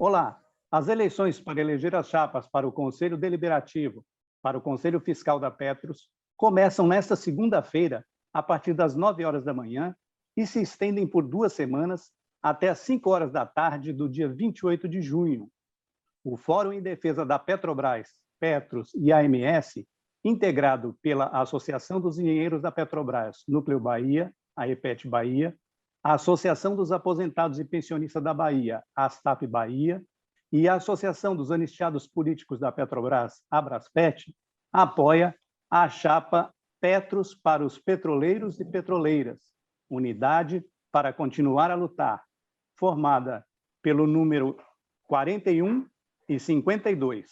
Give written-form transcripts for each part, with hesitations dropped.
Olá, as eleições para eleger as chapas para o Conselho Deliberativo, para o Conselho Fiscal da Petros, começam nesta segunda-feira, a partir das 9 horas da manhã, e se estendem por 2 semanas, até às 5 horas da tarde do dia 28 de junho. O Fórum em Defesa da Petrobras, Petros e AMS, integrado pela Associação dos Engenheiros da Petrobras, Núcleo Bahia, a EPET Bahia, a Associação dos Aposentados e Pensionistas da Bahia, a ASTAP Bahia, e a Associação dos Anistiados Políticos da Petrobras, a Abraspet, apoia a chapa Petros para os Petroleiros e Petroleiras, unidade para continuar a lutar, formada pelo número 41 e 52.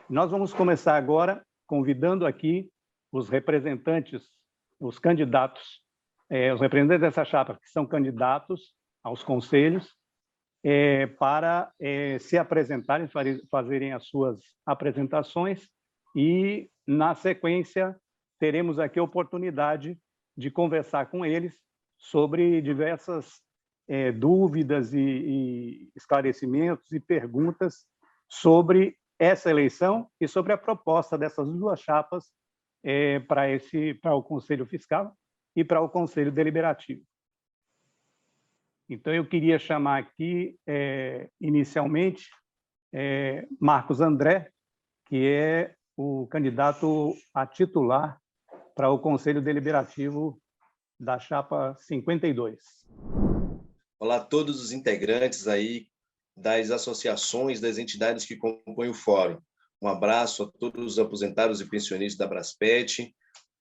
Nós vamos começar agora convidando aqui os representantes, os candidatos, os representantes dessa chapa, que são candidatos aos conselhos, para se apresentarem, fazerem as suas apresentações e, na sequência, teremos aqui a oportunidade de conversar com eles sobre diversas dúvidas e esclarecimentos e perguntas sobre essa eleição e sobre a proposta dessas duas chapas para o Conselho Fiscal e para o Conselho Deliberativo. Então, eu queria chamar aqui, inicialmente, Marcos André, que é o candidato a titular para o Conselho Deliberativo da chapa 52. Olá a todos os integrantes aí das associações, das entidades que compõem o Fórum. Um abraço a todos os aposentados e pensionistas da Abraspet,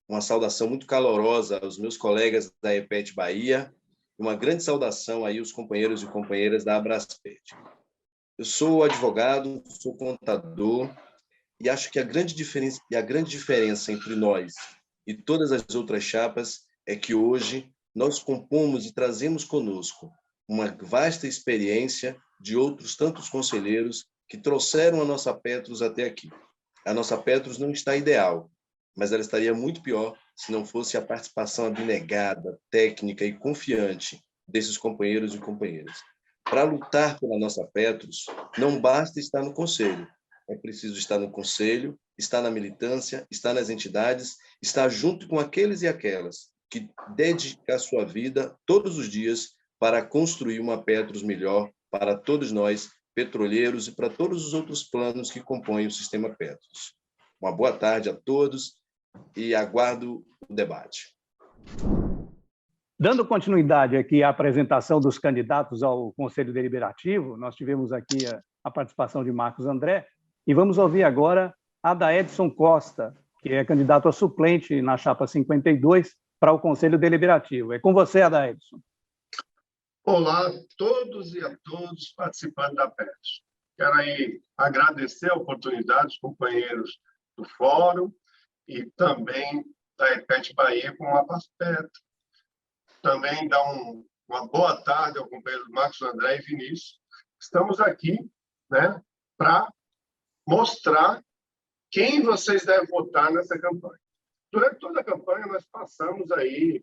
uma saudação muito calorosa aos meus colegas da EPET Bahia, uma grande saudação aí aos companheiros e companheiras da Abraspet. Eu sou advogado, sou contador, e acho que a grande diferença entre nós e todas as outras chapas é que hoje nós compomos e trazemos conosco uma vasta experiência de outros tantos conselheiros que trouxeram a nossa Petros até aqui. A nossa Petros não está ideal, mas ela estaria muito pior se não fosse a participação abnegada, técnica e confiante desses companheiros e companheiras. Para lutar pela nossa Petros, não basta estar no conselho. É preciso estar no conselho, estar na militância, estar nas entidades, estar junto com aqueles e aquelas que dedicam a sua vida todos os dias para construir uma Petros melhor para todos nós, petroleiros, e para todos os outros planos que compõem o sistema Petros. Uma boa tarde a todos e aguardo o debate. Dando continuidade aqui à apresentação dos candidatos ao Conselho Deliberativo, nós tivemos aqui a participação de Marcos André, e vamos ouvir agora a da Edson Costa, que é candidato a suplente na chapa 52 para o Conselho Deliberativo. É com você, Adaedson. Olá a todos e a todos participantes da Petros. Quero aí agradecer a oportunidade dos companheiros do Fórum e também da EPET Bahia com a Abraspet. Também dar uma boa tarde ao companheiro Marcos André e Vinícius. Estamos aqui, né, para mostrar quem vocês devem votar nessa campanha. Durante toda a campanha, nós passamos aí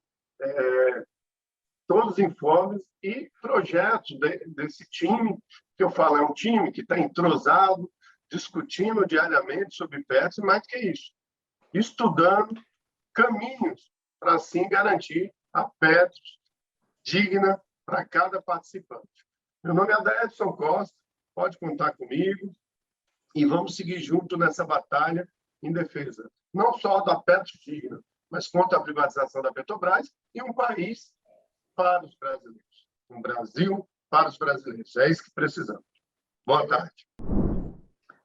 todos os informes e projetos desse time, que eu falo, é um time que está entrosado, discutindo diariamente sobre Petros, e mais do que isso, estudando caminhos para, assim, garantir a Petros digna para cada participante. Meu nome é Edson Costa, pode contar comigo, e vamos seguir junto nessa batalha em defesa, não só da Petros digna, mas contra a privatização da Petrobras e um país para os brasileiros. Um Brasil para os brasileiros. É isso que precisamos. Boa tarde.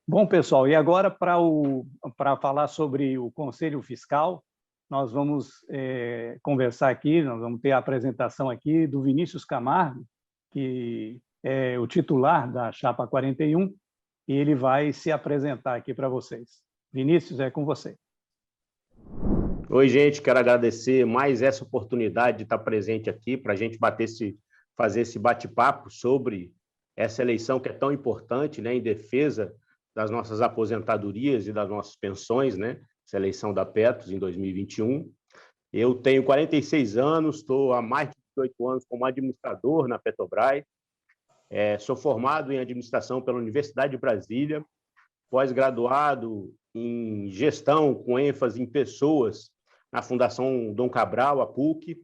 Bom, pessoal, e agora para falar sobre o Conselho Fiscal, nós vamos conversar aqui, nós vamos ter a apresentação aqui do Vinícius Camargo, que é o titular da chapa 41, e ele vai se apresentar aqui para vocês. Vinícius, é com você. Oi, gente, quero agradecer mais essa oportunidade de estar presente aqui para a gente fazer esse bate-papo sobre essa eleição que é tão importante, né, em defesa das nossas aposentadorias e das nossas pensões, né, essa eleição da Petros em 2021. Eu tenho 46 anos, estou há mais de 18 anos como administrador na Petrobras. Sou formado em administração pela Universidade de Brasília, pós-graduado em gestão com ênfase em pessoas na Fundação Dom Cabral, a PUC,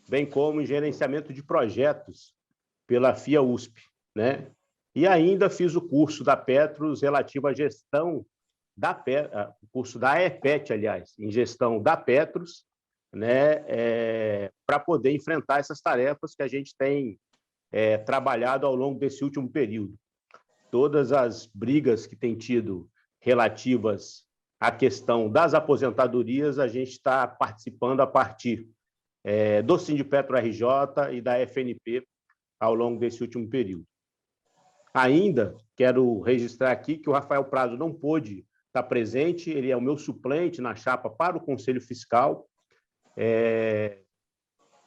bem como em gerenciamento de projetos pela FIA-USP, né? E ainda fiz o curso da Petros relativo à gestão o curso da EPET, aliás, em gestão da Petros, né? Para poder enfrentar essas tarefas que a gente tem trabalhado ao longo desse último período. Todas as brigas que tem tido relativas à questão das aposentadorias, a gente está participando a partir do Sindipetro RJ e da FNP ao longo desse último período. Ainda quero registrar aqui que o Rafael Prado não pôde estar presente, ele é o meu suplente na chapa para o Conselho Fiscal,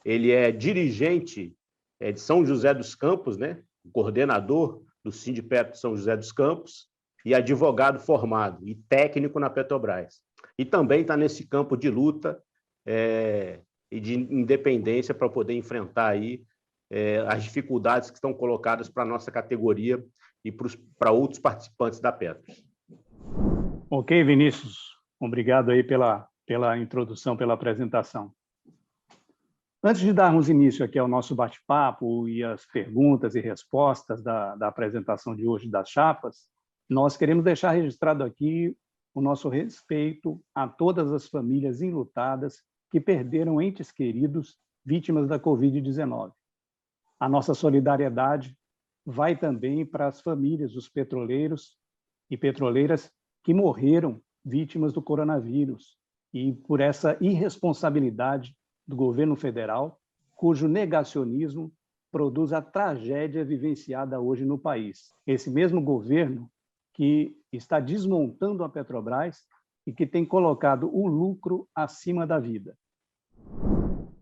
ele é dirigente de São José dos Campos, né? Coordenador do Sindipetro São José dos Campos, e advogado formado e técnico na Petrobras. E também está nesse campo de luta e de independência para poder enfrentar aí as dificuldades que estão colocadas para a nossa categoria e para outros participantes da Petros. Ok, Vinícius. Obrigado aí pela introdução, pela apresentação. Antes de darmos início aqui ao nosso bate-papo e as perguntas e respostas da apresentação de hoje das chapas, nós queremos deixar registrado aqui o nosso respeito a todas as famílias enlutadas que perderam entes queridos vítimas da Covid-19. A nossa solidariedade vai também para as famílias dos petroleiros e petroleiras que morreram vítimas do coronavírus e por essa irresponsabilidade do governo federal, cujo negacionismo produz a tragédia vivenciada hoje no país. Esse mesmo governo que está desmontando a Petrobras e que tem colocado o lucro acima da vida.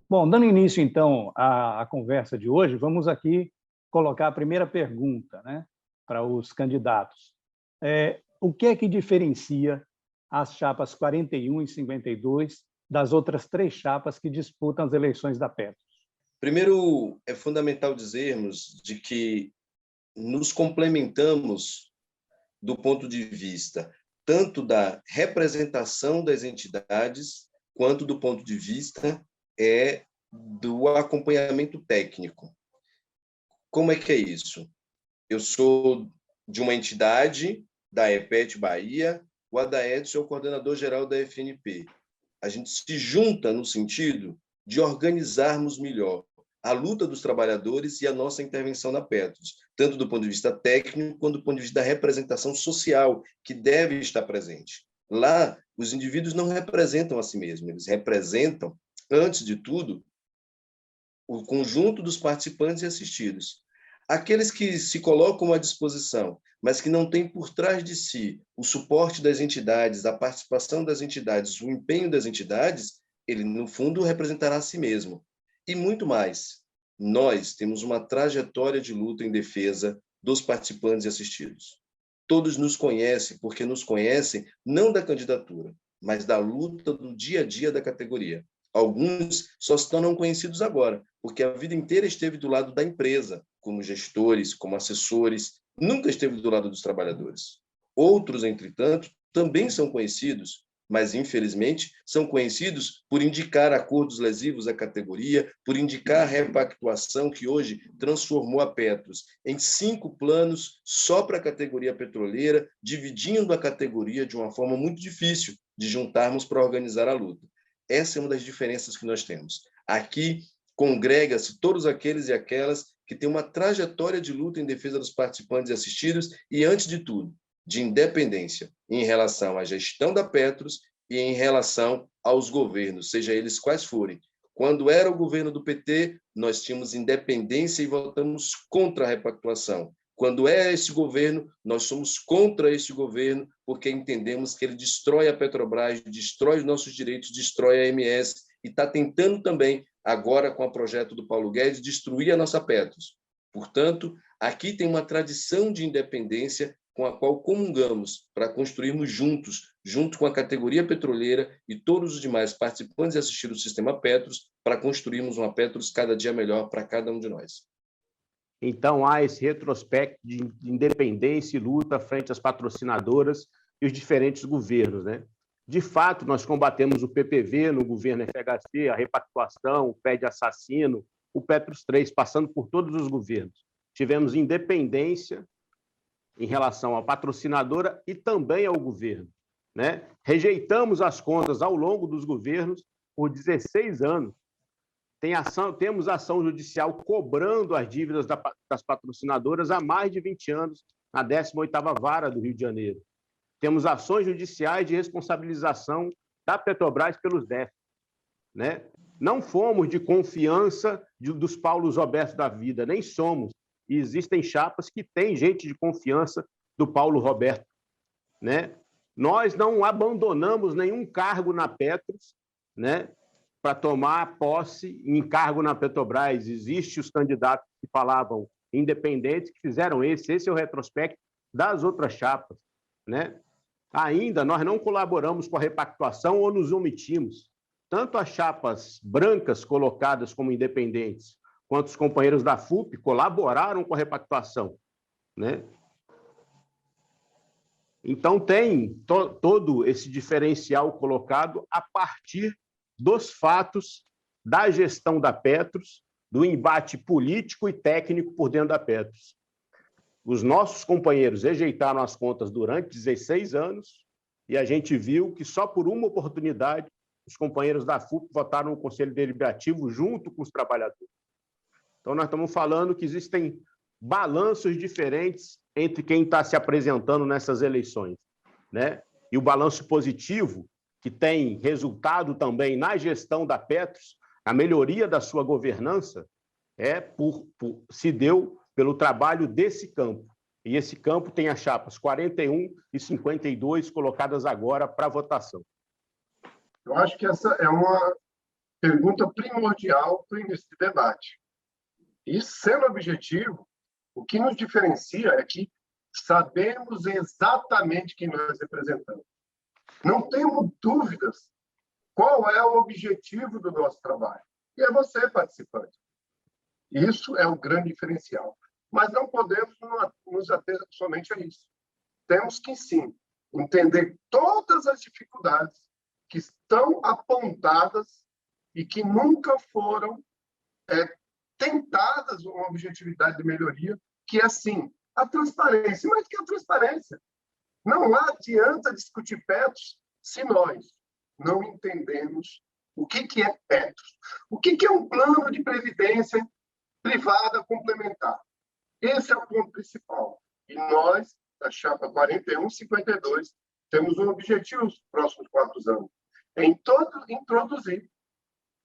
Bom, dando início, então, à conversa de hoje, vamos aqui colocar a primeira pergunta, né, para os candidatos. O que é que diferencia as chapas 41 e 52 das outras 3 chapas que disputam as eleições da Petros? Primeiro, é fundamental dizermos de que nos complementamos do ponto de vista tanto da representação das entidades, quanto do ponto de vista do acompanhamento técnico. Como é que é isso? Eu sou de uma entidade da EPET Bahia, o Adaedson é o coordenador-geral da FNP. A gente se junta no sentido de organizarmos melhor a luta dos trabalhadores e a nossa intervenção na Petros, tanto do ponto de vista técnico quanto do ponto de vista da representação social, que deve estar presente. Lá, os indivíduos não representam a si mesmos, eles representam, antes de tudo, o conjunto dos participantes e assistidos. Aqueles que se colocam à disposição, mas que não têm por trás de si o suporte das entidades, a participação das entidades, o empenho das entidades, ele, no fundo, representará a si mesmo. E muito mais. Nós temos uma trajetória de luta em defesa dos participantes e assistidos. Todos nos conhecem, porque nos conhecem não da candidatura, mas da luta do dia a dia da categoria. Alguns só se tornam conhecidos agora, porque a vida inteira esteve do lado da empresa, como gestores, como assessores, nunca esteve do lado dos trabalhadores. Outros, entretanto, também são conhecidos, mas, infelizmente, são conhecidos por indicar acordos lesivos à categoria, por indicar a repactuação que hoje transformou a Petros em 5 planos só para a categoria petroleira, dividindo a categoria de uma forma muito difícil de juntarmos para organizar a luta. Essa é uma das diferenças que nós temos. Aqui, congrega-se todos aqueles e aquelas que têm uma trajetória de luta em defesa dos participantes e assistidos e, antes de tudo, de independência em relação à gestão da Petros e em relação aos governos, seja eles quais forem. Quando era o governo do PT, nós tínhamos independência e votamos contra a repactuação. Quando é esse governo, nós somos contra esse governo, porque entendemos que ele destrói a Petrobras, destrói os nossos direitos, destrói a AMS e está tentando também, agora com o projeto do Paulo Guedes, destruir a nossa Petros. Portanto, aqui tem uma tradição de independência com a qual comungamos para construirmos juntos, junto com a categoria petroleira e todos os demais participantes e assistidos do sistema Petros, para construirmos uma Petros cada dia melhor para cada um de nós. Então, há esse retrospecto de independência e luta frente às patrocinadoras e os diferentes governos, né? De fato, nós combatemos o PPV no governo FHC, a repactuação, o pé de assassino, o Petros 3, passando por todos os governos. Tivemos independência em relação à patrocinadora e também ao governo, né? Rejeitamos as contas ao longo dos governos por 16 anos. Temos ação judicial cobrando as dívidas das patrocinadoras há mais de 20 anos, na 18ª Vara do Rio de Janeiro. Temos ações judiciais de responsabilização da Petrobras pelos déficits, né? Não fomos de confiança dos Paulos Roberto da vida, nem somos. E existem chapas que têm gente de confiança do Paulo Roberto, né? Nós não abandonamos nenhum cargo na Petros, né, para tomar posse em cargo na Petrobras. Existem os candidatos que falavam independentes que fizeram esse é o retrospecto das outras chapas, né? Ainda nós não colaboramos com a repactuação ou nos omitimos. Tanto as chapas brancas colocadas como independentes, quanto os companheiros da FUP colaboraram com a repactuação, né? Então, tem todo esse diferencial colocado a partir dos fatos da gestão da Petros, do embate político e técnico por dentro da Petros. Os nossos companheiros rejeitaram as contas durante 16 anos e a gente viu que só por uma oportunidade os companheiros da FUP votaram no Conselho Deliberativo junto com os trabalhadores. Então, nós estamos falando que existem balanços diferentes entre quem está se apresentando nessas eleições, né? E o balanço positivo, que tem resultado também na gestão da Petros, a melhoria da sua governança, se deu pelo trabalho desse campo. E esse campo tem as chapas 41 e 52 colocadas agora para votação. Eu acho que essa é uma pergunta primordial para o início do debate. E, sendo objetivo, o que nos diferencia é que sabemos exatamente quem nós representamos. Não temos dúvidas qual é o objetivo do nosso trabalho. E é você, participante. Isso é o grande diferencial. Mas não podemos nos ater somente a isso. Temos que, sim, entender todas as dificuldades que estão apontadas e que nunca foram tentadas uma objetividade de melhoria, que é, sim, a transparência. Mas que é a transparência? Não adianta discutir Petros se nós não entendemos o que é Petros, o que é um plano de previdência privada complementar. Esse é o ponto principal. E nós, da chapa 41 e 52, temos um objetivo nos próximos 4 anos, introduzir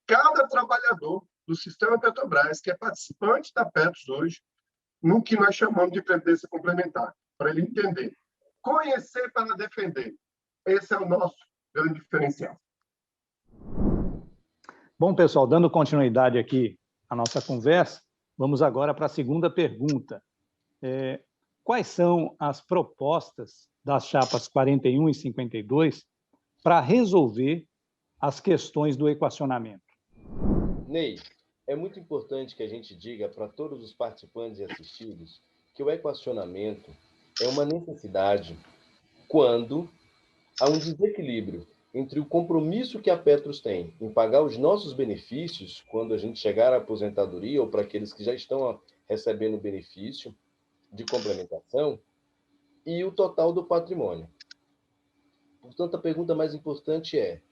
cada trabalhador do sistema Petrobras, que é participante da Petros hoje, no que nós chamamos de previdência complementar, para ele entender. Conhecer para defender. Esse é o nosso grande diferencial. Bom, pessoal, dando continuidade aqui à nossa conversa, vamos agora para a segunda pergunta. Quais são as propostas das chapas 41 e 52 para resolver as questões do equacionamento? Ney, é muito importante que a gente diga para todos os participantes e assistidos que o equacionamento é uma necessidade quando há um desequilíbrio entre o compromisso que a Petros tem em pagar os nossos benefícios quando a gente chegar à aposentadoria ou para aqueles que já estão recebendo benefício de complementação e o total do patrimônio. Portanto, a pergunta mais importante é: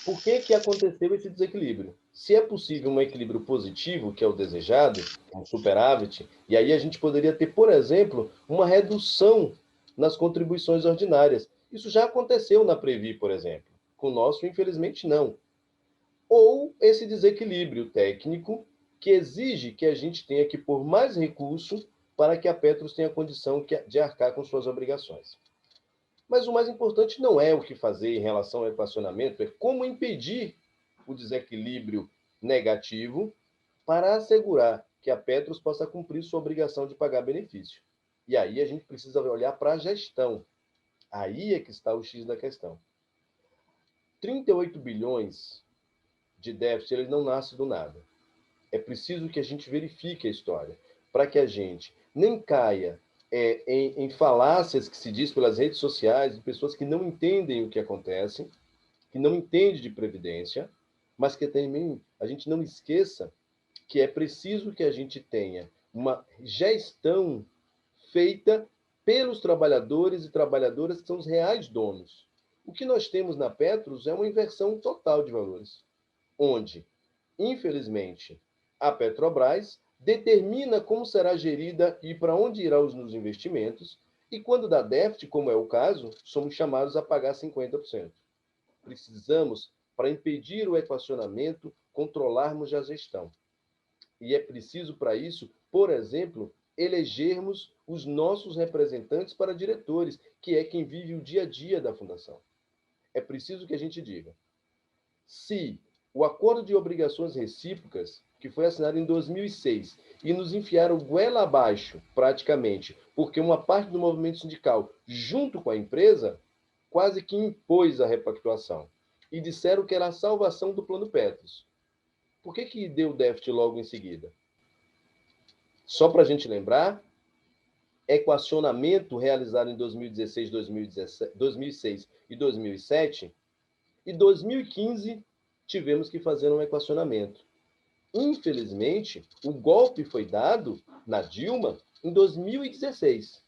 por que aconteceu esse desequilíbrio? Se é possível um equilíbrio positivo, que é o desejado, um superávit, e aí a gente poderia ter, por exemplo, uma redução nas contribuições ordinárias. Isso já aconteceu na Previ, por exemplo. Com o nosso, infelizmente, não. Ou esse desequilíbrio técnico que exige que a gente tenha que pôr mais recursos para que a Petros tenha condição de arcar com suas obrigações. Mas o mais importante não é o que fazer em relação ao equacionamento, é como impedir o desequilíbrio negativo para assegurar que a Petros possa cumprir sua obrigação de pagar benefício. E aí a gente precisa olhar para a gestão. Aí é que está o X da questão. 38 bilhões de déficit, ele não nasce do nada. É preciso que a gente verifique a história. para que a gente nem caia em falácias que se diz pelas redes sociais, de pessoas que não entendem o que acontece, que não entendem de previdência, mas que também a gente não esqueça que é preciso que a gente tenha uma gestão feita pelos trabalhadores e trabalhadoras que são os reais donos. O que nós temos na Petros é uma inversão total de valores, onde, infelizmente, a Petrobras determina como será gerida e para onde irão os investimentos, e quando dá déficit, como é o caso, somos chamados a pagar 50%. Precisamos, para impedir o equacionamento, controlarmos a gestão. E é preciso, para isso, por exemplo, elegermos os nossos representantes para diretores, que é quem vive o dia a dia da fundação. É preciso que a gente diga, se o acordo de obrigações recíprocas, que foi assinado em 2006, e nos enfiaram goela abaixo, praticamente, porque uma parte do movimento sindical, junto com a empresa, quase que impôs a repactuação, e disseram que era a salvação do Plano Petros. Por que deu déficit logo em seguida? Só para a gente lembrar, equacionamento realizado em 2016, 2006 e 2007, e 2015 tivemos que fazer um equacionamento. Infelizmente, o golpe foi dado na Dilma em 2016.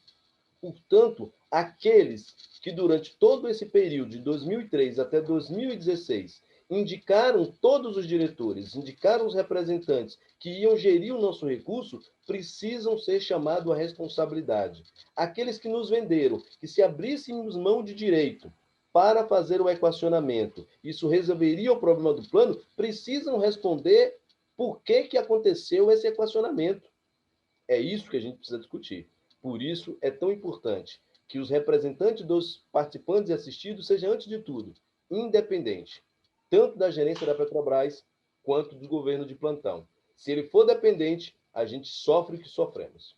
Portanto, aqueles que durante todo esse período, de 2003 até 2016, indicaram todos os diretores, indicaram os representantes que iam gerir o nosso recurso, precisam ser chamados à responsabilidade. Aqueles que nos venderam, que se abríssemos mão de direito para fazer o equacionamento, isso resolveria o problema do plano, precisam responder por que aconteceu esse equacionamento. É isso que a gente precisa discutir. Por isso, é tão importante que os representantes dos participantes e assistidos sejam, antes de tudo, independentes, tanto da gerência da Petrobras quanto do governo de plantão. Se ele for dependente, a gente sofre o que sofremos.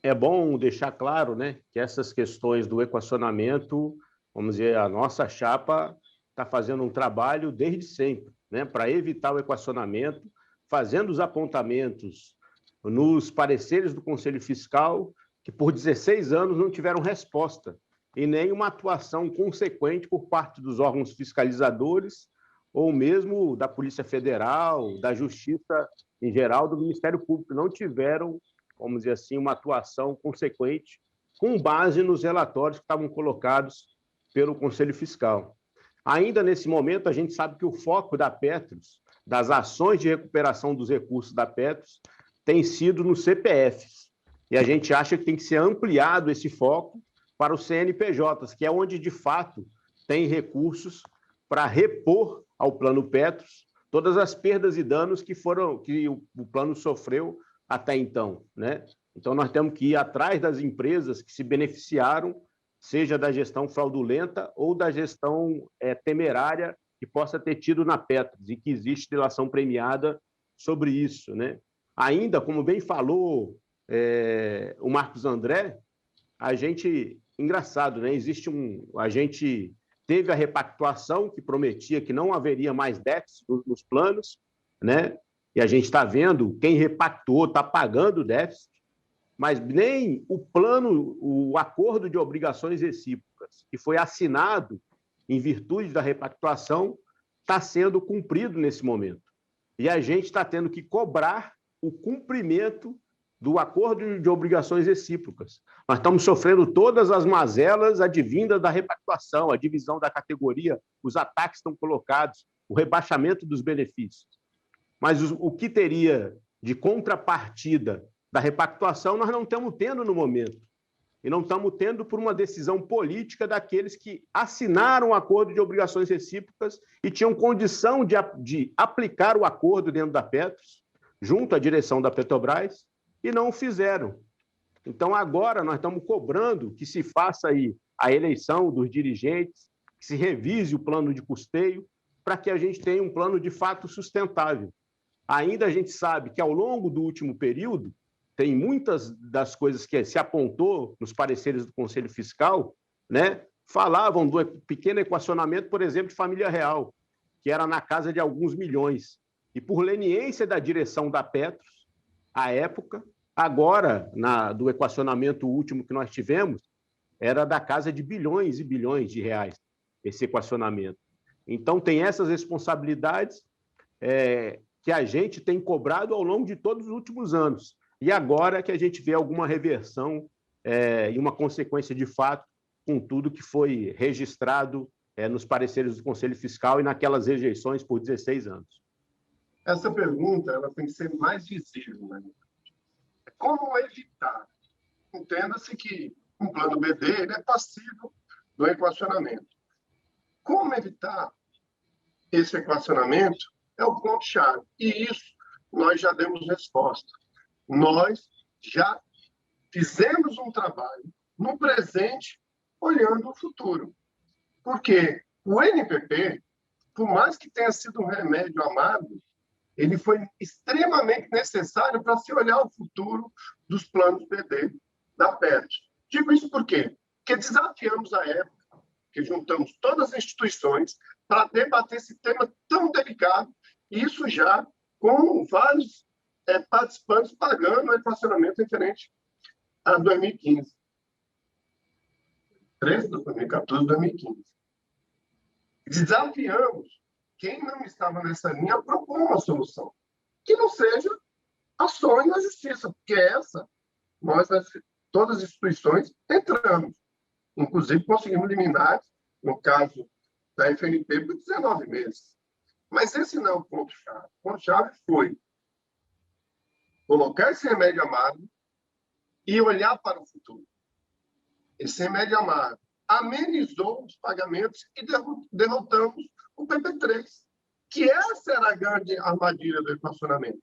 É bom deixar claro, né, que essas questões do equacionamento, vamos dizer, a nossa chapa está fazendo um trabalho desde sempre, né, para evitar o equacionamento, fazendo os apontamentos nos pareceres do Conselho Fiscal, que por 16 anos não tiveram resposta, e nem uma atuação consequente por parte dos órgãos fiscalizadores, ou mesmo da Polícia Federal, da Justiça em geral, do Ministério Público. Não tiveram, vamos dizer assim, uma atuação consequente com base nos relatórios que estavam colocados pelo Conselho Fiscal. Ainda nesse momento, a gente sabe que o foco da Petros, das ações de recuperação dos recursos da Petros, tem sido nos CPFs. E a gente acha que tem que ser ampliado esse foco para os CNPJs, que é onde, de fato, tem recursos para repor ao Plano Petros todas as perdas e danos que o plano sofreu até então, né? Então, nós temos que ir atrás das empresas que se beneficiaram, seja da gestão fraudulenta ou da gestão temerária que possa ter tido na Petros, e que existe delação premiada sobre isso, né? Ainda, como bem falou o Marcos André, a gente... Engraçado, né? A gente teve a repactuação que prometia que não haveria mais déficit nos planos, né? E a gente está vendo, quem repactuou está pagando o déficit, mas nem o plano, o acordo de obrigações recíprocas, que foi assinado em virtude da repactuação, está sendo cumprido nesse momento. E a gente está tendo que cobrar o cumprimento do acordo de obrigações recíprocas. Nós estamos sofrendo todas as mazelas advindas da repactuação, a divisão da categoria, os ataques estão colocados, o rebaixamento dos benefícios. Mas o que teria de contrapartida da repactuação, nós não estamos tendo no momento. E não estamos tendo por uma decisão política daqueles que assinaram o acordo de obrigações recíprocas e tinham condição de aplicar o acordo dentro da Petros, junto à direção da Petrobras, e não o fizeram. Então, agora nós estamos cobrando que se faça aí a eleição dos dirigentes, que se revise o plano de custeio, para que a gente tenha um plano de fato sustentável. Ainda a gente sabe que, ao longo do último período, tem muitas das coisas que se apontou nos pareceres do Conselho Fiscal, né, falavam do pequeno equacionamento, por exemplo, de família real, que era na casa de alguns milhões. E por leniência da direção da Petros, à época, Agora, do equacionamento último que nós tivemos, era da casa de bilhões e bilhões de reais, esse equacionamento. Então, tem essas responsabilidades que a gente tem cobrado ao longo de todos os últimos anos. E agora que a gente vê alguma reversão e uma consequência de fato com tudo que foi registrado nos pareceres do Conselho Fiscal e naquelas rejeições por 16 anos. Essa pergunta ela tem que ser mais visível, né? Como evitar? Entenda-se que um plano BD ele é passivo do equacionamento. Como evitar esse equacionamento é o ponto-chave. E isso nós já demos resposta. Nós já fizemos um trabalho no presente, olhando o futuro. Porque o NPP, por mais que tenha sido um remédio amargo, ele foi extremamente necessário para se olhar o futuro dos planos BD da Petros. Digo isso por quê? Porque desafiamos a época, que juntamos todas as instituições para debater esse tema tão delicado, e isso já com vários participantes pagando o equacionamento referente a 2015. 13, 2014, 2015. Desafiamos quem não estava nessa linha a propor uma solução, que não seja ações na justiça, porque essa, nós, todas as instituições, entramos. Inclusive, conseguimos liminar, no caso da FNP, por 19 meses. Mas esse não é o ponto-chave. O ponto-chave foi colocar esse remédio amargo e olhar para o futuro. Esse remédio amargo amenizou os pagamentos e derrotamos o PP3, que essa era a grande armadilha do equacionamento.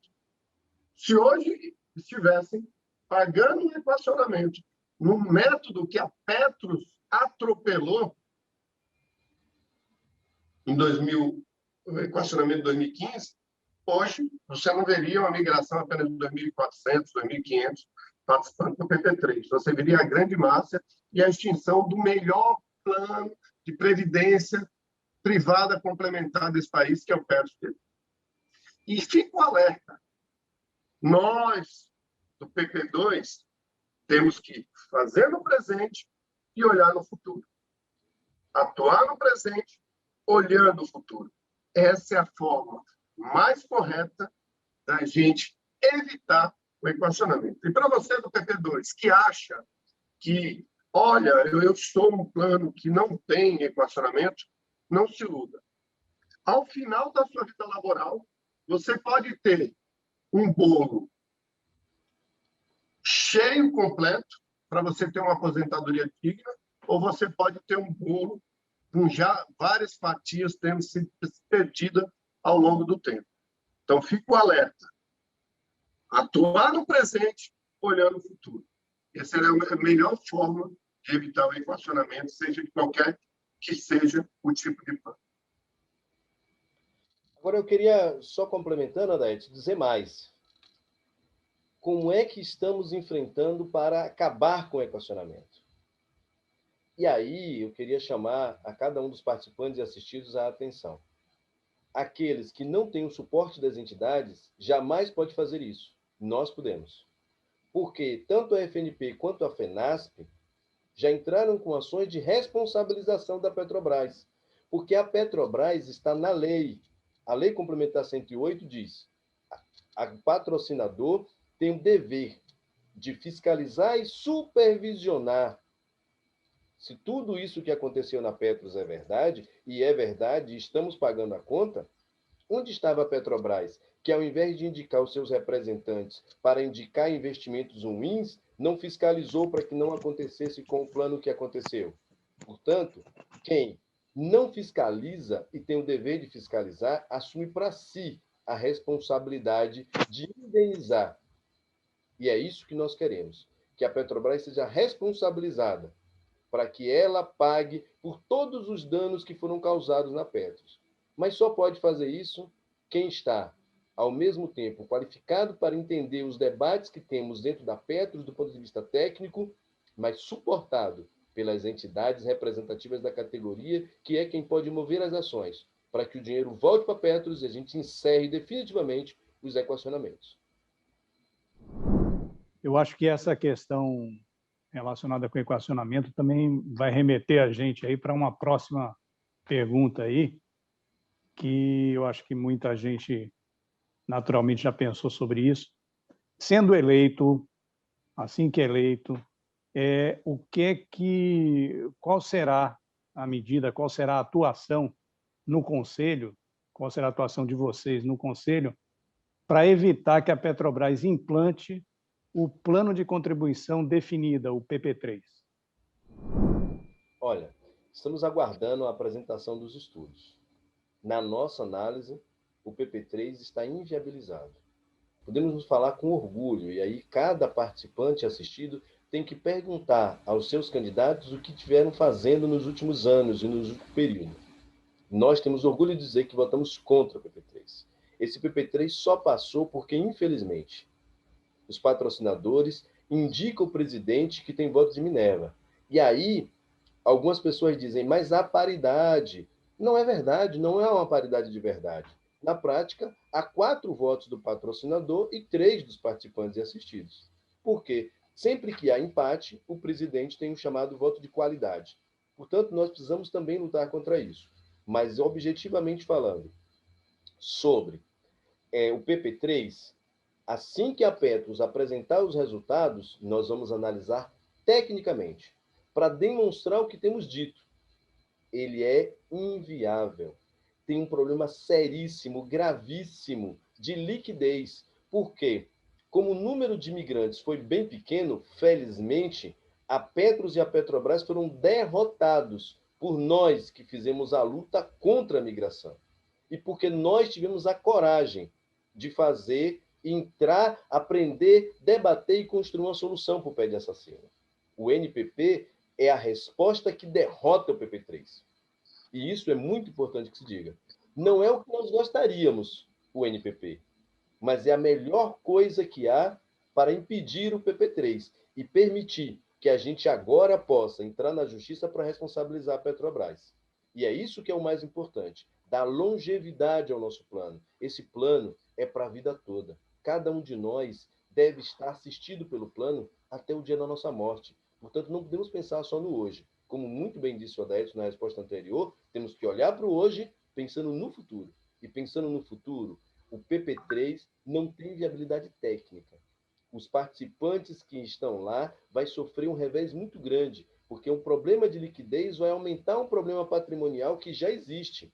Se hoje estivessem pagando o equacionamento no método que a Petros atropelou no equacionamento de 2015, hoje você não veria uma migração apenas de 2.400, 2.500 participantes do PP3. Você veria a grande massa e a extinção do melhor plano de previdência privada complementar desse país, que é o PERS-PB. E fico alerta. Nós, do PP2, temos que fazer no presente e olhar no futuro. Atuar no presente, olhando o futuro. Essa é a forma mais correta da gente evitar o equacionamento. E para você do PP2, que acha que, olha, eu estou num plano que não tem equacionamento, não se iluda. Ao final da sua vida laboral, você pode ter um bolo cheio, completo, para você ter uma aposentadoria digna, ou você pode ter um bolo com já várias fatias tendo sido perdidas ao longo do tempo. Então, fico alerta. Atuar no presente, olhando o futuro. Essa é a melhor forma de evitar o equacionamento, seja de qualquer que seja o tipo de plano. Agora, eu queria, só complementando, Adaete, dizer mais. Como é que estamos enfrentando para acabar com o equacionamento? E aí, eu queria chamar a cada um dos participantes e assistidos a atenção. Aqueles que não têm o suporte das entidades, jamais pode fazer isso. Nós podemos. Porque tanto a FNP quanto a FENASP já entraram com ações de responsabilização da Petrobras. Porque a Petrobras está na lei. A Lei Complementar 108 diz: o patrocinador tem o dever de fiscalizar e supervisionar. Se tudo isso que aconteceu na Petros é verdade, e estamos pagando a conta, onde estava a Petrobras, que ao invés de indicar os seus representantes para indicar investimentos ruins, não fiscalizou para que não acontecesse com o plano que aconteceu? Portanto, quem não fiscaliza e tem o dever de fiscalizar, assume para si a responsabilidade de indenizar. E é isso que nós queremos, que a Petrobras seja responsabilizada para que ela pague por todos os danos que foram causados na Petros. Mas só pode fazer isso quem está, ao mesmo tempo, qualificado para entender os debates que temos dentro da Petros do ponto de vista técnico, mas suportado pelas entidades representativas da categoria, que é quem pode mover as ações, para que o dinheiro volte para a Petros e a gente encerre definitivamente os equacionamentos. Eu acho que essa questão relacionada com o equacionamento também vai remeter a gente aí para uma próxima pergunta aí, que eu acho que muita gente naturalmente já pensou sobre isso. Sendo eleito, assim que eleito, qual será a medida, qual será a atuação no Conselho, qual será a atuação de vocês no Conselho para evitar que a Petrobras implante o plano de contribuição definida, o PP3? Olha, estamos aguardando a apresentação dos estudos. Na nossa análise, o PP3 está inviabilizado. Podemos nos falar com orgulho, e aí cada participante assistido tem que perguntar aos seus candidatos o que tiveram fazendo nos últimos anos e nos últimos períodos. Nós temos orgulho de dizer que votamos contra o PP3. Esse PP3 só passou porque, infelizmente, os patrocinadores indicam o presidente que tem votos de Minerva. E aí, algumas pessoas dizem, mas há paridade. Não é verdade, não é uma paridade de verdade. Na prática, há 4 votos do patrocinador e 3 dos participantes e assistidos. Por quê? Sempre que há empate, o presidente tem o chamado voto de qualidade. Portanto, nós precisamos também lutar contra isso. Mas, objetivamente falando, sobre o PP3, assim que a Petros apresentar os resultados, nós vamos analisar tecnicamente, para demonstrar o que temos dito. Ele é inviável. Tem um problema seríssimo, gravíssimo, de liquidez. Por quê? Como o número de imigrantes foi bem pequeno, felizmente, a Petros e a Petrobras foram derrotados por nós que fizemos a luta contra a migração. E porque nós tivemos a coragem de fazer, entrar, aprender, debater e construir uma solução para o pé de assassino. O NPP é a resposta que derrota o PP3. E isso é muito importante que se diga. Não é o que nós gostaríamos, o NPP, mas é a melhor coisa que há para impedir o PP3 e permitir que a gente agora possa entrar na justiça para responsabilizar a Petrobras. E é isso que é o mais importante, dar longevidade ao nosso plano. Esse plano é para a vida toda. Cada um de nós deve estar assistido pelo plano até o dia da nossa morte. Portanto, não podemos pensar só no hoje. Como muito bem disse o Odete na resposta anterior, temos que olhar para o hoje pensando no futuro. E pensando no futuro, o PP3 não tem viabilidade técnica. Os participantes que estão lá vai sofrer um revés muito grande, porque um problema de liquidez vai aumentar um problema patrimonial que já existe.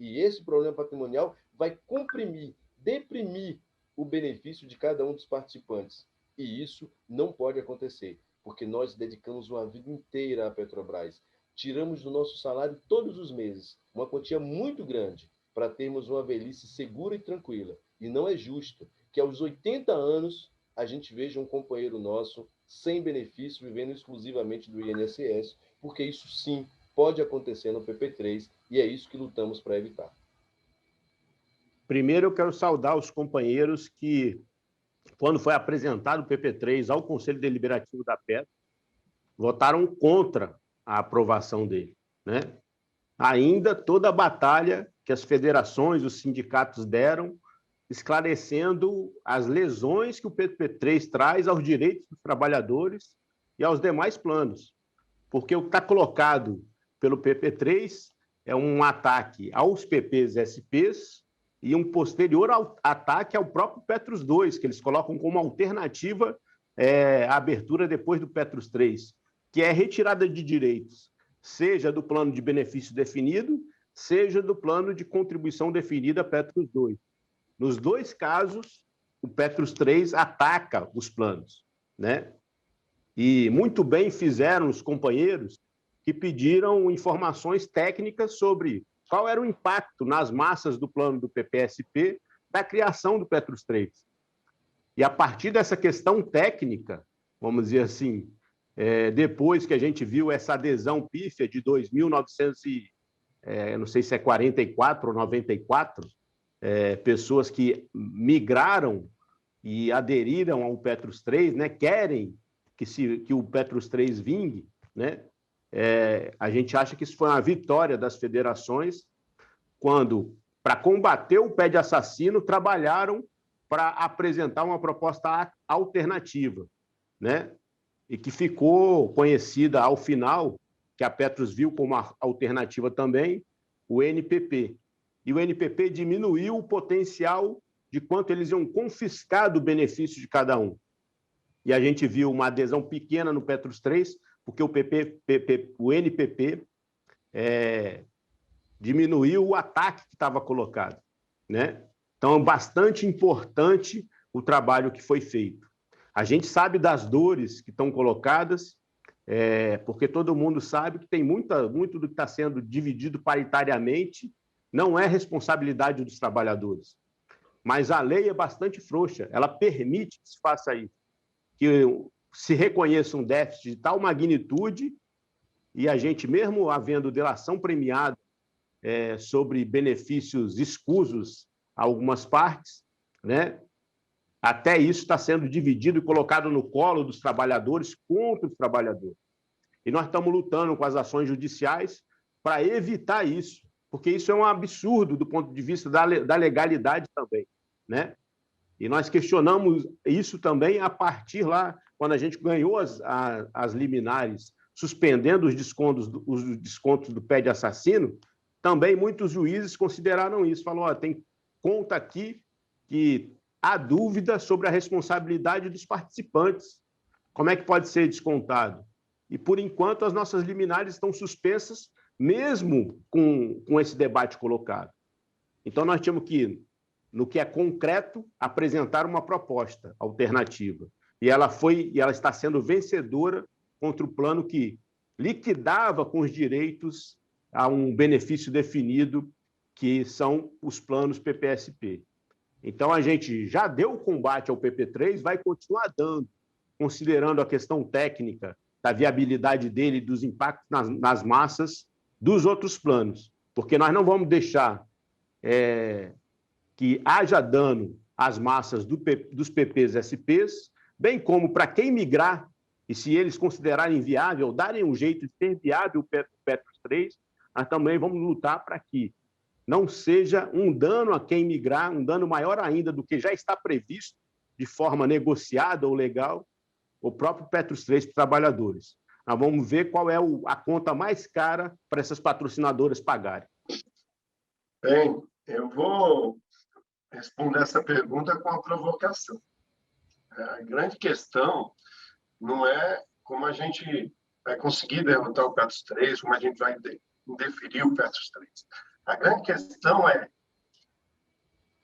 E esse problema patrimonial vai comprimir, deprimir o benefício de cada um dos participantes. E isso não pode acontecer, porque nós dedicamos uma vida inteira à Petrobras. Tiramos do nosso salário todos os meses uma quantia muito grande para termos uma velhice segura e tranquila. E não é justo que aos 80 anos a gente veja um companheiro nosso sem benefício, vivendo exclusivamente do INSS, porque isso sim pode acontecer no PP3 e é isso que lutamos para evitar. Primeiro, eu quero saudar os companheiros que, quando foi apresentado o PP3 ao Conselho Deliberativo da Petro, votaram contra a aprovação dele, né? Ainda toda a batalha que as federações, os sindicatos deram, esclarecendo as lesões que o PP3 traz aos direitos dos trabalhadores e aos demais planos. Porque o que está colocado pelo PP3 é um ataque aos PPs e SPs e um posterior ataque ao próprio Petros 2, que eles colocam como alternativa à abertura depois do Petros 3, que é retirada de direitos, seja do plano de benefício definido, seja do plano de contribuição definida Petros 2. Nos dois casos, o Petros 3 ataca os planos, né? E muito bem fizeram os companheiros que pediram informações técnicas sobre qual era o impacto nas massas do plano do PPSP da criação do Petros 3. E a partir dessa questão técnica, vamos dizer assim, depois que a gente viu essa adesão pífia de 2.900 não sei se é 44 ou 94, pessoas que migraram e aderiram ao Petros 3, né, querem que o Petros 3 vingue, né? A gente acha que isso foi uma vitória das federações quando, para combater o pé de assassino, trabalharam para apresentar uma proposta alternativa, né? E que ficou conhecida ao final, que a Petros viu como alternativa também, o NPP. E o NPP diminuiu o potencial de quanto eles iam confiscar do benefício de cada um. E a gente viu uma adesão pequena no Petros 3, porque o NPP diminuiu o ataque que estava colocado, né? Então, é bastante importante o trabalho que foi feito. A gente sabe das dores que estão colocadas, porque todo mundo sabe que tem muito do que está sendo dividido paritariamente, não é responsabilidade dos trabalhadores. Mas a lei é bastante frouxa, ela permite que se faça isso, que se reconheça um déficit de tal magnitude e a gente, mesmo havendo delação premiada sobre benefícios escusos a algumas partes, né? Até isso está sendo dividido e colocado no colo dos trabalhadores contra os trabalhadores. E nós estamos lutando com as ações judiciais para evitar isso, porque isso é um absurdo do ponto de vista da legalidade também, né? E nós questionamos isso também a partir lá, quando a gente ganhou as liminares, suspendendo os descontos do pé de assassino, também muitos juízes consideraram isso, falaram, tem conta aqui que há dúvida sobre a responsabilidade dos participantes. Como é que pode ser descontado? E, por enquanto, as nossas liminares estão suspensas, mesmo com esse debate colocado. Então, nós tínhamos que, no que é concreto, apresentar uma proposta alternativa. E ela está sendo vencedora contra o plano que liquidava com os direitos a um benefício definido, que são os planos PPSP. Então, a gente já deu o combate ao PP3, vai continuar dando, considerando a questão técnica da viabilidade dele e dos impactos nas massas dos outros planos, porque nós não vamos deixar que haja dano às massas dos PPs e SPs, bem como para quem migrar, e se eles considerarem viável, darem um jeito de ter viável o Petros 3, nós também vamos lutar para que não seja um dano a quem migrar, um dano maior ainda do que já está previsto de forma negociada ou legal, o próprio Petros 3 para os trabalhadores. Nós vamos ver qual é a conta mais cara para essas patrocinadoras pagarem. Bem, eu vou responder essa pergunta com uma provocação. A grande questão não é como a gente vai conseguir derrotar o Petros 3, como a gente vai indeferir o Petros 3. A grande questão é,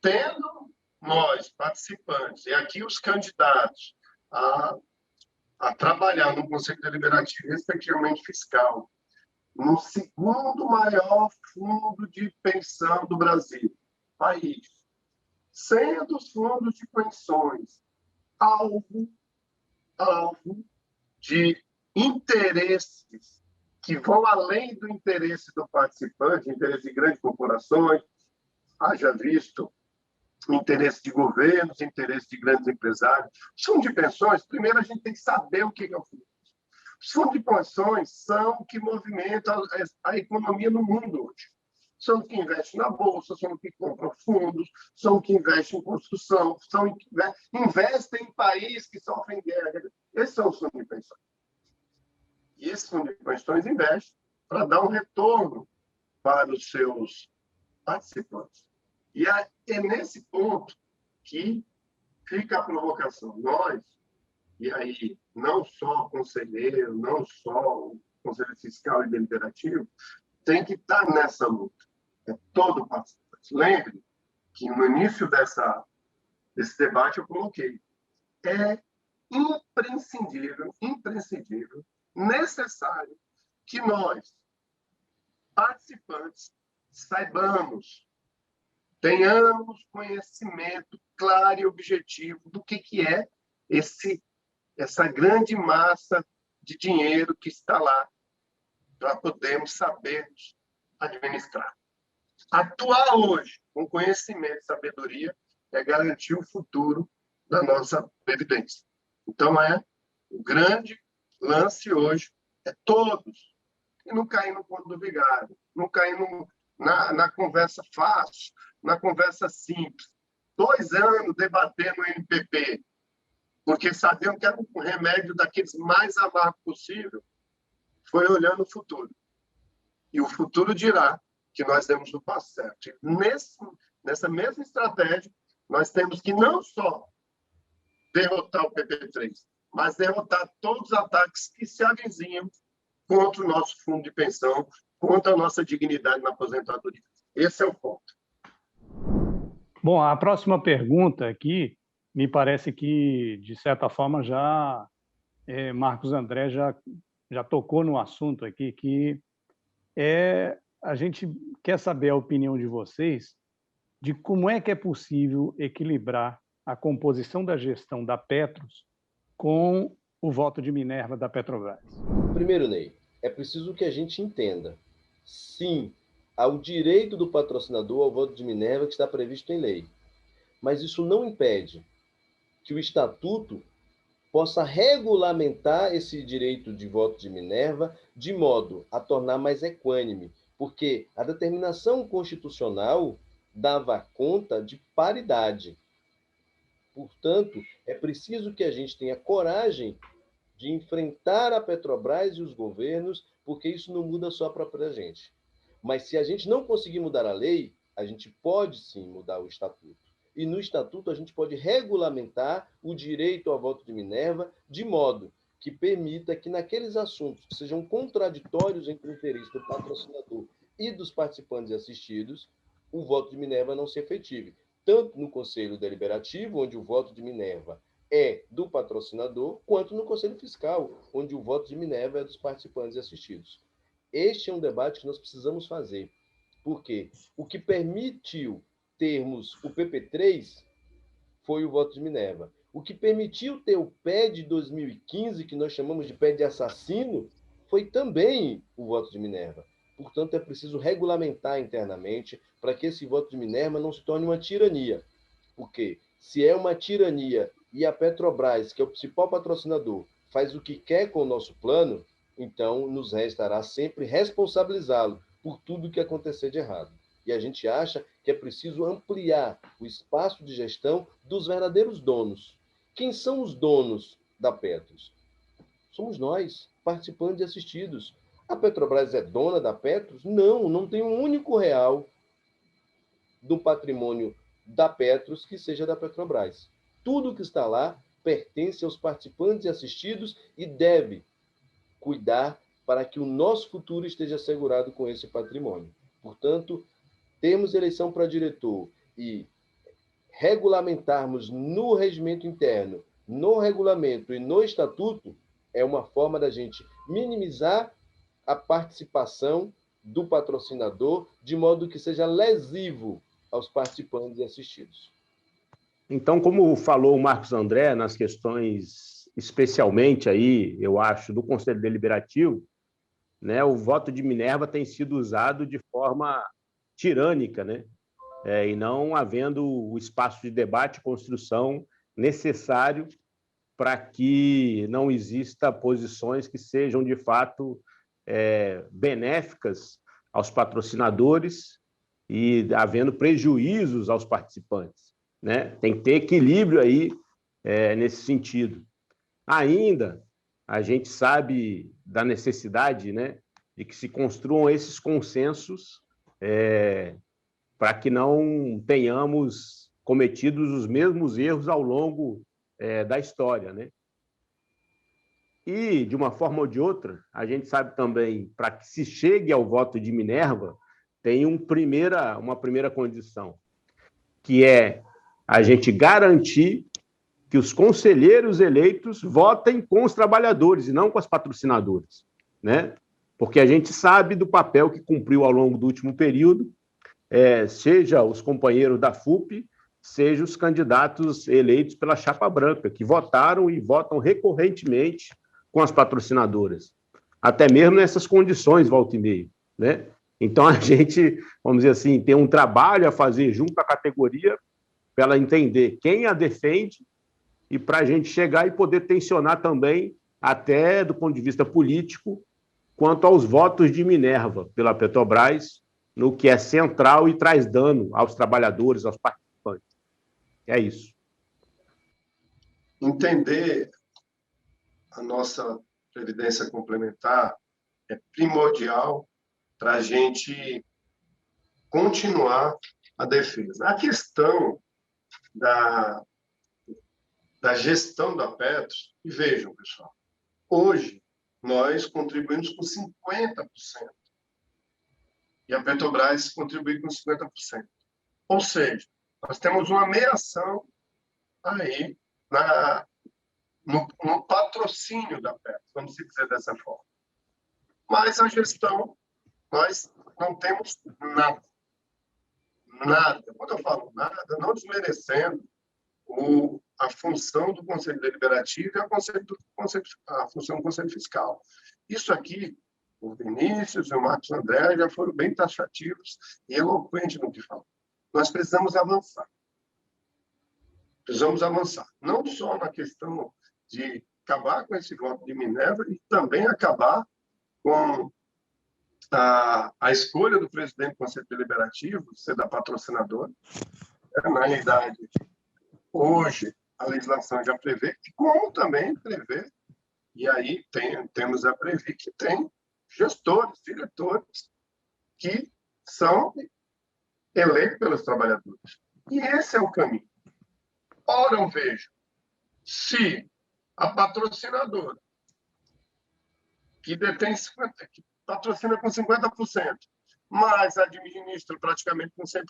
tendo nós, participantes, e aqui os candidatos a trabalhar no Conselho Deliberativo, respectivamente fiscal, no segundo maior fundo de pensão do Brasil, país, sendo os fundos de pensões alvo de interesses que vão além do interesse do participante, interesse de grandes corporações, haja visto interesse de governos, interesse de grandes empresários. Os fundos de pensões, primeiro a gente tem que saber o que é o fundo. Os fundos de pensões são o que movimentam a economia no mundo hoje. São os que investem na bolsa, são os que compram fundos, são os que investem em construção, são os que investem em países que sofrem guerra. Esses são os fundos de pensões. E esses fundos de pensões investem para dar um retorno para os seus participantes. E é nesse ponto que fica a provocação. Nós, e aí não só o conselheiro, não só o conselho fiscal e deliberativo, tem que estar nessa luta. É todo participante. Lembre que no início desse debate eu coloquei, é imprescindível, necessário que nós, participantes, saibamos, tenhamos conhecimento claro e objetivo do que é essa grande massa de dinheiro que está lá, para podermos sabermos administrar. Atuar hoje com conhecimento e sabedoria é garantir o futuro da nossa previdência. Então, o grande lance hoje é todos, e não cair no ponto do vigário, não cair na conversa fácil, na conversa simples. 2 anos debatendo o MPP, porque sabiam que era um remédio daqueles mais amargos possível, foi olhando o futuro. E o futuro dirá que nós demos o passo certo. Nessa mesma estratégia, nós temos que não só derrotar o PP3, mas derrotar todos os ataques que se avizinham contra o nosso fundo de pensão, contra a nossa dignidade na aposentadoria. Esse é o ponto. Bom, a próxima pergunta aqui, me parece que, de certa forma, já Marcos André já tocou no assunto aqui, que a gente quer saber a opinião de vocês de como é que é possível equilibrar a composição da gestão da Petros com o voto de Minerva da Petrobras. Primeiro, Ney, é preciso que a gente entenda, sim, há o direito do patrocinador ao voto de Minerva que está previsto em lei, mas isso não impede que o Estatuto possa regulamentar esse direito de voto de Minerva de modo a tornar mais equânime, porque a determinação constitucional dava conta de paridade. Portanto, é preciso que a gente tenha coragem de enfrentar a Petrobras e os governos, porque isso não muda só a própria gente. Mas se a gente não conseguir mudar a lei, a gente pode sim mudar o Estatuto. E no Estatuto a gente pode regulamentar o direito ao voto de Minerva de modo que permita que naqueles assuntos que sejam contraditórios entre o interesse do patrocinador e dos participantes e assistidos, o voto de Minerva não se efetive. Tanto no Conselho Deliberativo, onde o voto de Minerva é do patrocinador, quanto no Conselho Fiscal, onde o voto de Minerva é dos participantes e assistidos. Este é um debate que nós precisamos fazer, porque o que permitiu termos o PP3 foi o voto de Minerva. O que permitiu ter o PEC de 2015, que nós chamamos de PEC de assassino, foi também o voto de Minerva. Portanto, é preciso regulamentar internamente para que esse voto de Minerva não se torne uma tirania. Porque se é uma tirania e a Petrobras, que é o principal patrocinador, faz o que quer com o nosso plano, então nos restará sempre responsabilizá-lo por tudo que acontecer de errado. E a gente acha que é preciso ampliar o espaço de gestão dos verdadeiros donos. Quem são os donos da Petros? Somos nós, participantes e assistidos. A Petrobras é dona da Petros? Não, não tem um único real do patrimônio da Petros que seja da Petrobras. Tudo que está lá pertence aos participantes e assistidos e deve cuidar para que o nosso futuro esteja assegurado com esse patrimônio. Portanto, termos eleição para diretor e regulamentarmos no regimento interno, no regulamento e no estatuto, é uma forma da gente minimizar a participação do patrocinador de modo que seja lesivo aos participantes e assistidos. Então, como falou o Marcos André, nas questões, especialmente aí, eu acho, do Conselho Deliberativo, né, o voto de Minerva tem sido usado de forma tirânica, né? E não havendo o espaço de debate e construção necessário para que não exista posições que sejam, de fato, benéficas aos patrocinadores e havendo prejuízos aos participantes, né? Tem que ter equilíbrio aí nesse sentido. Ainda, a gente sabe da necessidade, né, de que se construam esses consensos para que não tenhamos cometidos os mesmos erros ao longo da história, né? E, de uma forma ou de outra, a gente sabe também, para que se chegue ao voto de Minerva, tem uma primeira condição, que é a gente garantir que os conselheiros eleitos votem com os trabalhadores e não com as patrocinadoras, né? Porque a gente sabe do papel que cumpriu ao longo do último período, seja os companheiros da FUP, seja os candidatos eleitos pela chapa branca, que votaram e votam recorrentemente com as patrocinadoras, até mesmo nessas condições, volta e meia, né? Então, a gente, vamos dizer assim, tem um trabalho a fazer junto à categoria para ela entender quem a defende e para a gente chegar e poder tensionar também, até do ponto de vista político, quanto aos votos de Minerva pela Petrobras, no que é central e traz dano aos trabalhadores, aos participantes. É isso. Entender a nossa previdência complementar é primordial para a gente continuar a defesa. A questão da gestão da Petros, e vejam, pessoal, hoje nós contribuímos com 50%, e a Petrobras contribui com 50%. Ou seja, nós temos uma meia-ação aí no patrocínio da Petros, vamos dizer dessa forma. Mas a gestão, nós não temos nada. Nada. Quando eu falo nada, não desmerecendo a função do Conselho Deliberativo e a função do Conselho Fiscal. Isso aqui, o Vinícius e o Marcos André já foram bem taxativos e eloquentes no que falam. Nós precisamos avançar. Precisamos avançar. Não só na questão de acabar com esse voto de Minerva e também acabar com a escolha do presidente do Conselho Deliberativo, ser da patrocinadora. Na realidade, hoje, a legislação já prevê, como também prevê, e aí temos a prever que tem gestores, diretores, que são eleitos pelos trabalhadores. E esse é o caminho. Ora, veja, se a patrocinadora, que detém 50%, que patrocina com 50%, mas administra praticamente com 100%,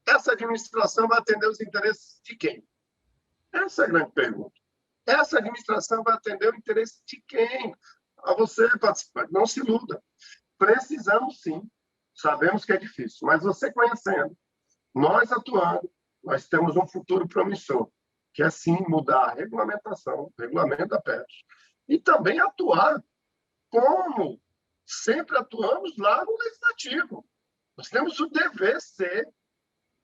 essa administração vai atender os interesses de quem? Essa é a grande pergunta. Essa administração vai atender o interesse de quem? A você, participante, não se iluda. Precisamos, sim. Sabemos que é difícil, mas você conhecendo, nós atuando, nós temos um futuro promissor, que é, sim, mudar a regulamentação, o regulamento da Petros, e também atuar como sempre atuamos lá no Legislativo. Nós temos o dever ser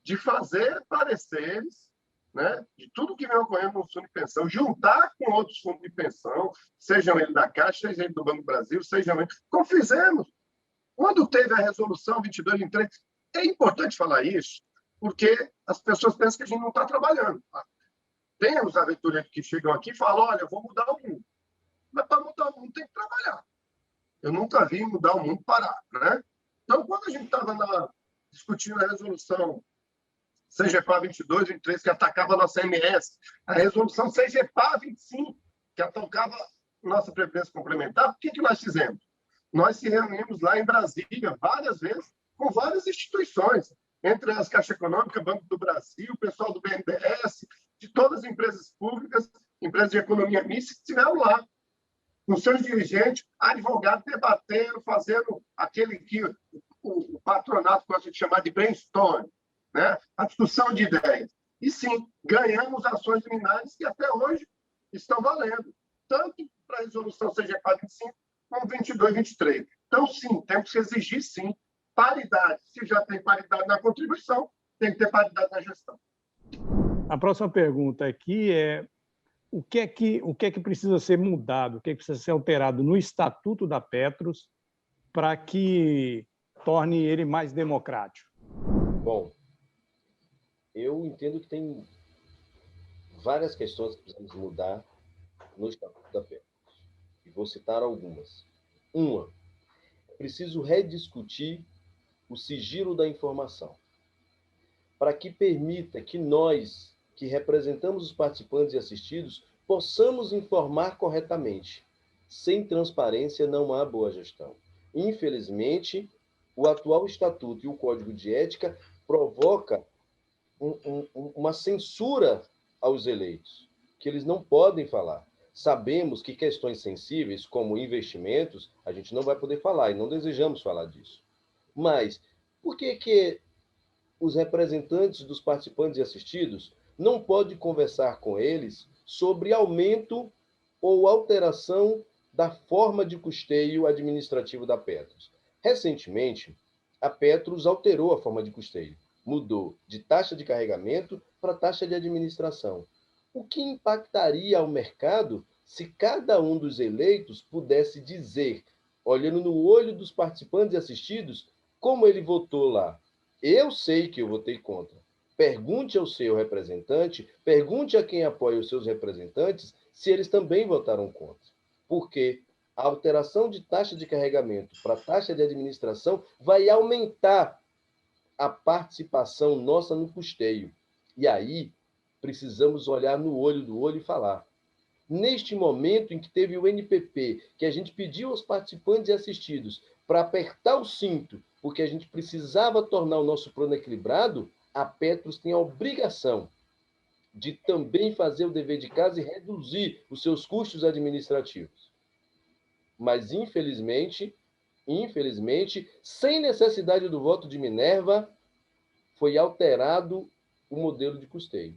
de fazer pareceres, né, de tudo que vem ocorrendo no fundo de pensão, juntar com outros fundos de pensão, sejam eles da Caixa, sejam eles do Banco do Brasil, sejam eles... Como fizemos. Quando teve a resolução 2223, é importante falar isso, porque as pessoas pensam que a gente não está trabalhando. Tem os aventureiros que chegam aqui e falam, olha, eu vou mudar o mundo. Mas para mudar o mundo tem que trabalhar. Eu nunca vi mudar o mundo parar, né? Então, quando a gente estava discutindo a resolução CGPA 22, 23, que atacava a nossa MS, a resolução CGPA 25, que atacava a nossa previdência complementar, o que nós fizemos? Nós se reunimos lá em Brasília várias vezes com várias instituições, entre as Caixa Econômica, Banco do Brasil, o pessoal do BNDES, de todas as empresas públicas, empresas de economia mista, que estiveram lá, com seus dirigentes, advogados, debatendo, fazendo aquele que o patronato gosta de chamar de brainstorm, né? A discussão de ideias. E sim, ganhamos ações liminares que até hoje estão valendo, tanto para a resolução CGPA 25 como 22, 23. Então, sim, temos que exigir, sim, paridade. Se já tem paridade na contribuição, tem que ter paridade na gestão. A próxima pergunta aqui é o que é que precisa ser mudado, o que é que precisa ser alterado no Estatuto da Petros para que torne ele mais democrático? Bom, eu entendo que tem várias questões que precisamos mudar no Estatuto da Petros. E vou citar algumas. Uma, é preciso rediscutir o sigilo da informação, para que permita que nós, que representamos os participantes e assistidos, possamos informar corretamente. Sem transparência não há boa gestão. Infelizmente, o atual Estatuto e o Código de Ética provoca uma censura aos eleitos, que eles não podem falar. Sabemos que questões sensíveis, como investimentos, a gente não vai poder falar e não desejamos falar disso. Mas por que os representantes dos participantes e assistidos não podem conversar com eles sobre aumento ou alteração da forma de custeio administrativo da Petros? Recentemente, a Petros alterou a forma de custeio, mudou de taxa de carregamento para taxa de administração. O que impactaria ao mercado se cada um dos eleitos pudesse dizer, olhando no olho dos participantes e assistidos, como ele votou lá? Eu sei que eu votei contra. pergunte ao seu representante, pergunte a quem apoia os seus representantes se eles também votaram contra. Porque a alteração de taxa de carregamento para taxa de administração vai aumentar a participação nossa no custeio. E aí, precisamos olhar no olho do olho e falar. Neste momento em que teve o NPP, que a gente pediu aos participantes e assistidos para apertar o cinto, porque a gente precisava tornar o nosso plano equilibrado, a Petros tem a obrigação de também fazer o dever de casa e reduzir os seus custos administrativos. Mas, infelizmente, sem necessidade do voto de Minerva, foi alterado o modelo de custeio.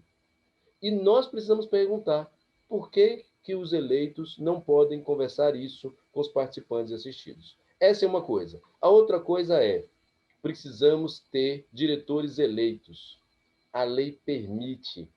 E nós precisamos perguntar por que os eleitos não podem conversar isso com os participantes e assistidos. Essa é uma coisa. A outra coisa é, precisamos ter diretores eleitos. A lei permite.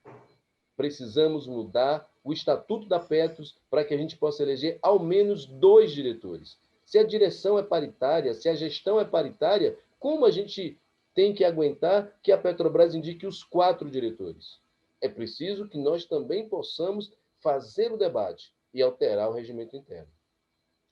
Precisamos mudar o estatuto da Petros para que a gente possa eleger ao menos 2 diretores. Se a direção é paritária, se a gestão é paritária, como a gente tem que aguentar que a Petrobras indique os 4 diretores? É preciso que nós também possamos fazer o debate e alterar o regimento interno.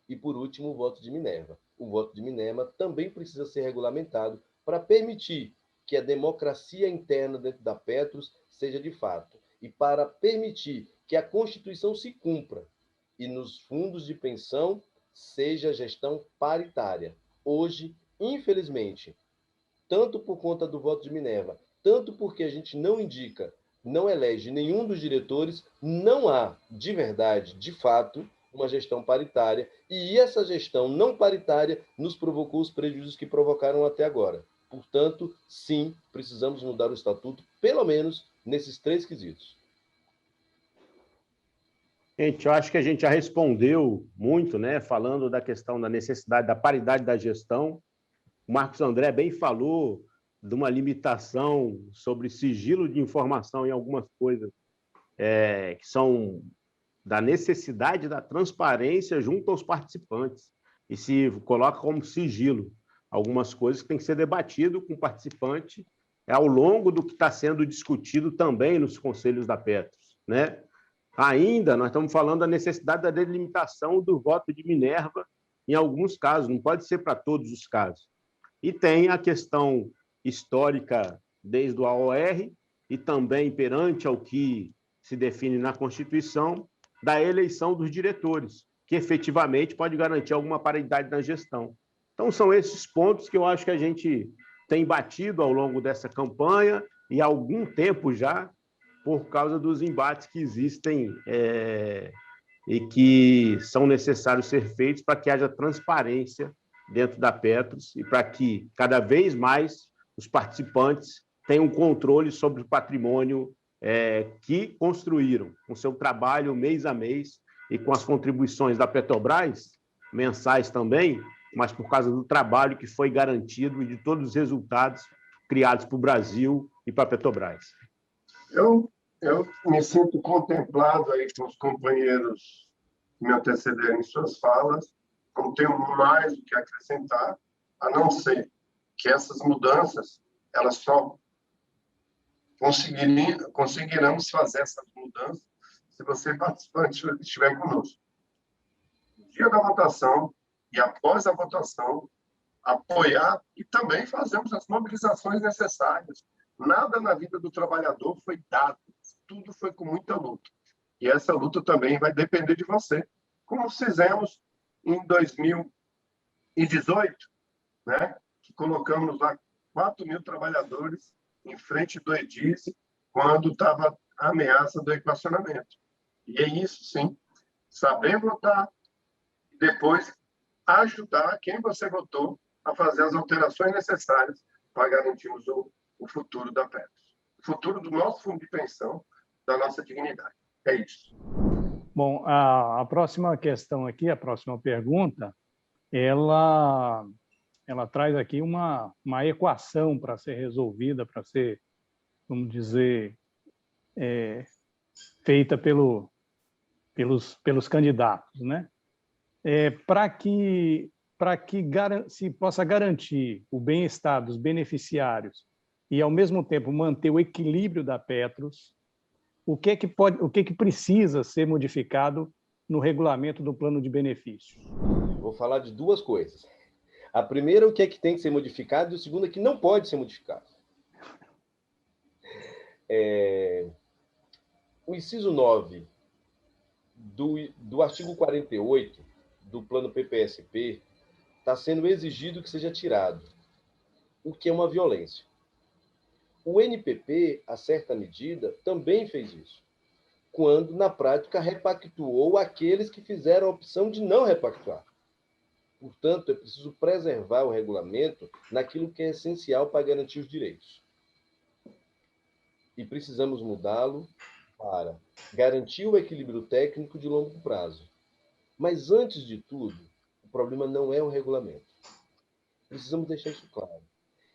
E, por último, o voto de Minerva. O voto de Minerva também precisa ser regulamentado para permitir que a democracia interna dentro da Petros seja de fato e para permitir que a Constituição se cumpra e nos fundos de pensão seja gestão paritária. Hoje, infelizmente, tanto por conta do voto de Minerva, tanto porque a gente não indica, não elege nenhum dos diretores, não há, de verdade, de fato, uma gestão paritária, e essa gestão não paritária nos provocou os prejuízos que provocaram até agora. Portanto, sim, precisamos mudar o estatuto, pelo menos nesses 3 quesitos. Gente, eu acho que a gente já respondeu muito, né, falando da questão da necessidade da paridade da gestão. O Marcos André bem falou de uma limitação sobre sigilo de informação em algumas coisas que são da necessidade da transparência junto aos participantes. E se coloca como sigilo algumas coisas que têm que ser debatido com o participante ao longo do que está sendo discutido também nos conselhos da Petros, né? Ainda, nós estamos falando da necessidade da delimitação do voto de Minerva em alguns casos, não pode ser para todos os casos. E tem a questão histórica desde o AOR e também perante ao que se define na Constituição da eleição dos diretores, que efetivamente pode garantir alguma paridade na gestão. Então, são esses pontos que eu acho que a gente tem batido ao longo dessa campanha e há algum tempo já, por causa dos embates que existem e que são necessários ser feitos para que haja transparência dentro da Petros e para que, cada vez mais, os participantes tenham controle sobre o patrimônio que construíram, com seu trabalho mês a mês e com as contribuições da Petrobras, mensais também, mas por causa do trabalho que foi garantido e de todos os resultados criados para o Brasil e para a Petrobras. Eu me sinto contemplado aí com os companheiros que me antecederam em suas falas, não tenho mais do que acrescentar, a não ser que essas mudanças, elas só conseguiremos fazer essas mudanças se você, participante, estiver conosco. No dia da votação e após a votação, apoiar e também fazemos as mobilizações necessárias. Nada na vida do trabalhador foi dado, tudo foi com muita luta. E essa luta também vai depender de você, como fizemos em 2018, né? Que colocamos lá 4.000 trabalhadores em frente do Edise, quando estava a ameaça do equacionamento. E é isso, sim, saber votar e depois ajudar quem você votou a fazer as alterações necessárias para garantirmos o futuro da Petros, o futuro do nosso fundo de pensão, da nossa dignidade. É isso. Bom, a próxima questão aqui, a próxima pergunta, ela traz aqui uma equação para ser resolvida, para ser, vamos dizer, feita pelos candidatos, né? Para que se possa garantir o bem-estar dos beneficiários e, ao mesmo tempo, manter o equilíbrio da Petros, o que que precisa ser modificado no regulamento do plano de benefícios? Vou falar de duas coisas. A primeira, o que é que tem que ser modificado, e a segunda, que não pode ser modificado. O inciso 9 do artigo 48 do plano PPSP está sendo exigido que seja tirado, o que é uma violência. O NPP, a certa medida, também fez isso, quando, na prática, repactuou aqueles que fizeram a opção de não repactuar. Portanto, é preciso preservar o regulamento naquilo que é essencial para garantir os direitos. E precisamos mudá-lo para garantir o equilíbrio técnico de longo prazo. Mas, antes de tudo, o problema não é o regulamento. Precisamos deixar isso claro.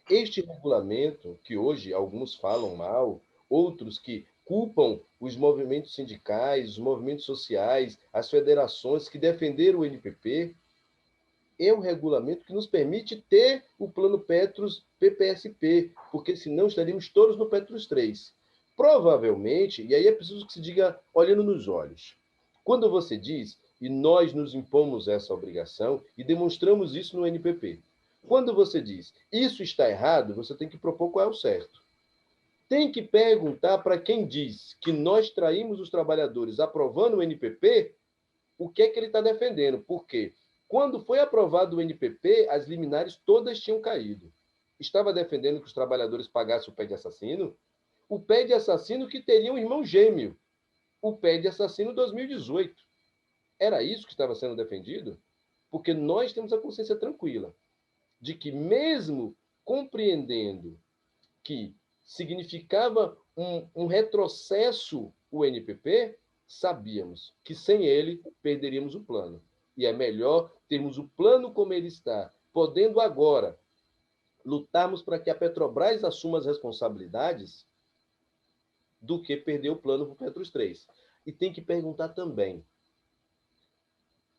Este regulamento, que hoje alguns falam mal, outros que culpam os movimentos sindicais, os movimentos sociais, as federações que defenderam o NPP, é um regulamento que nos permite ter o plano Petros PPSP, porque senão estaríamos todos no Petros 3. Provavelmente, e aí é preciso que se diga olhando nos olhos, quando você diz, e nós nos impomos essa obrigação e demonstramos isso no NPP, quando você diz, isso está errado, você tem que propor qual é o certo. Tem que perguntar para quem diz que nós traímos os trabalhadores aprovando o NPP, o que é que ele está defendendo. Por quê? Quando foi aprovado o NPP, as liminares todas tinham caído. Estava defendendo que os trabalhadores pagassem o pé de assassino? O pé de assassino que teria um irmão gêmeo. O pé de assassino 2018. Era isso que estava sendo defendido? Porque nós temos a consciência tranquila de que, mesmo compreendendo que significava um retrocesso o NPP, sabíamos que sem ele perderíamos o plano. E é melhor termos o plano como ele está, podendo agora lutarmos para que a Petrobras assuma as responsabilidades, do que perder o plano para o Petros 3. E tem que perguntar também,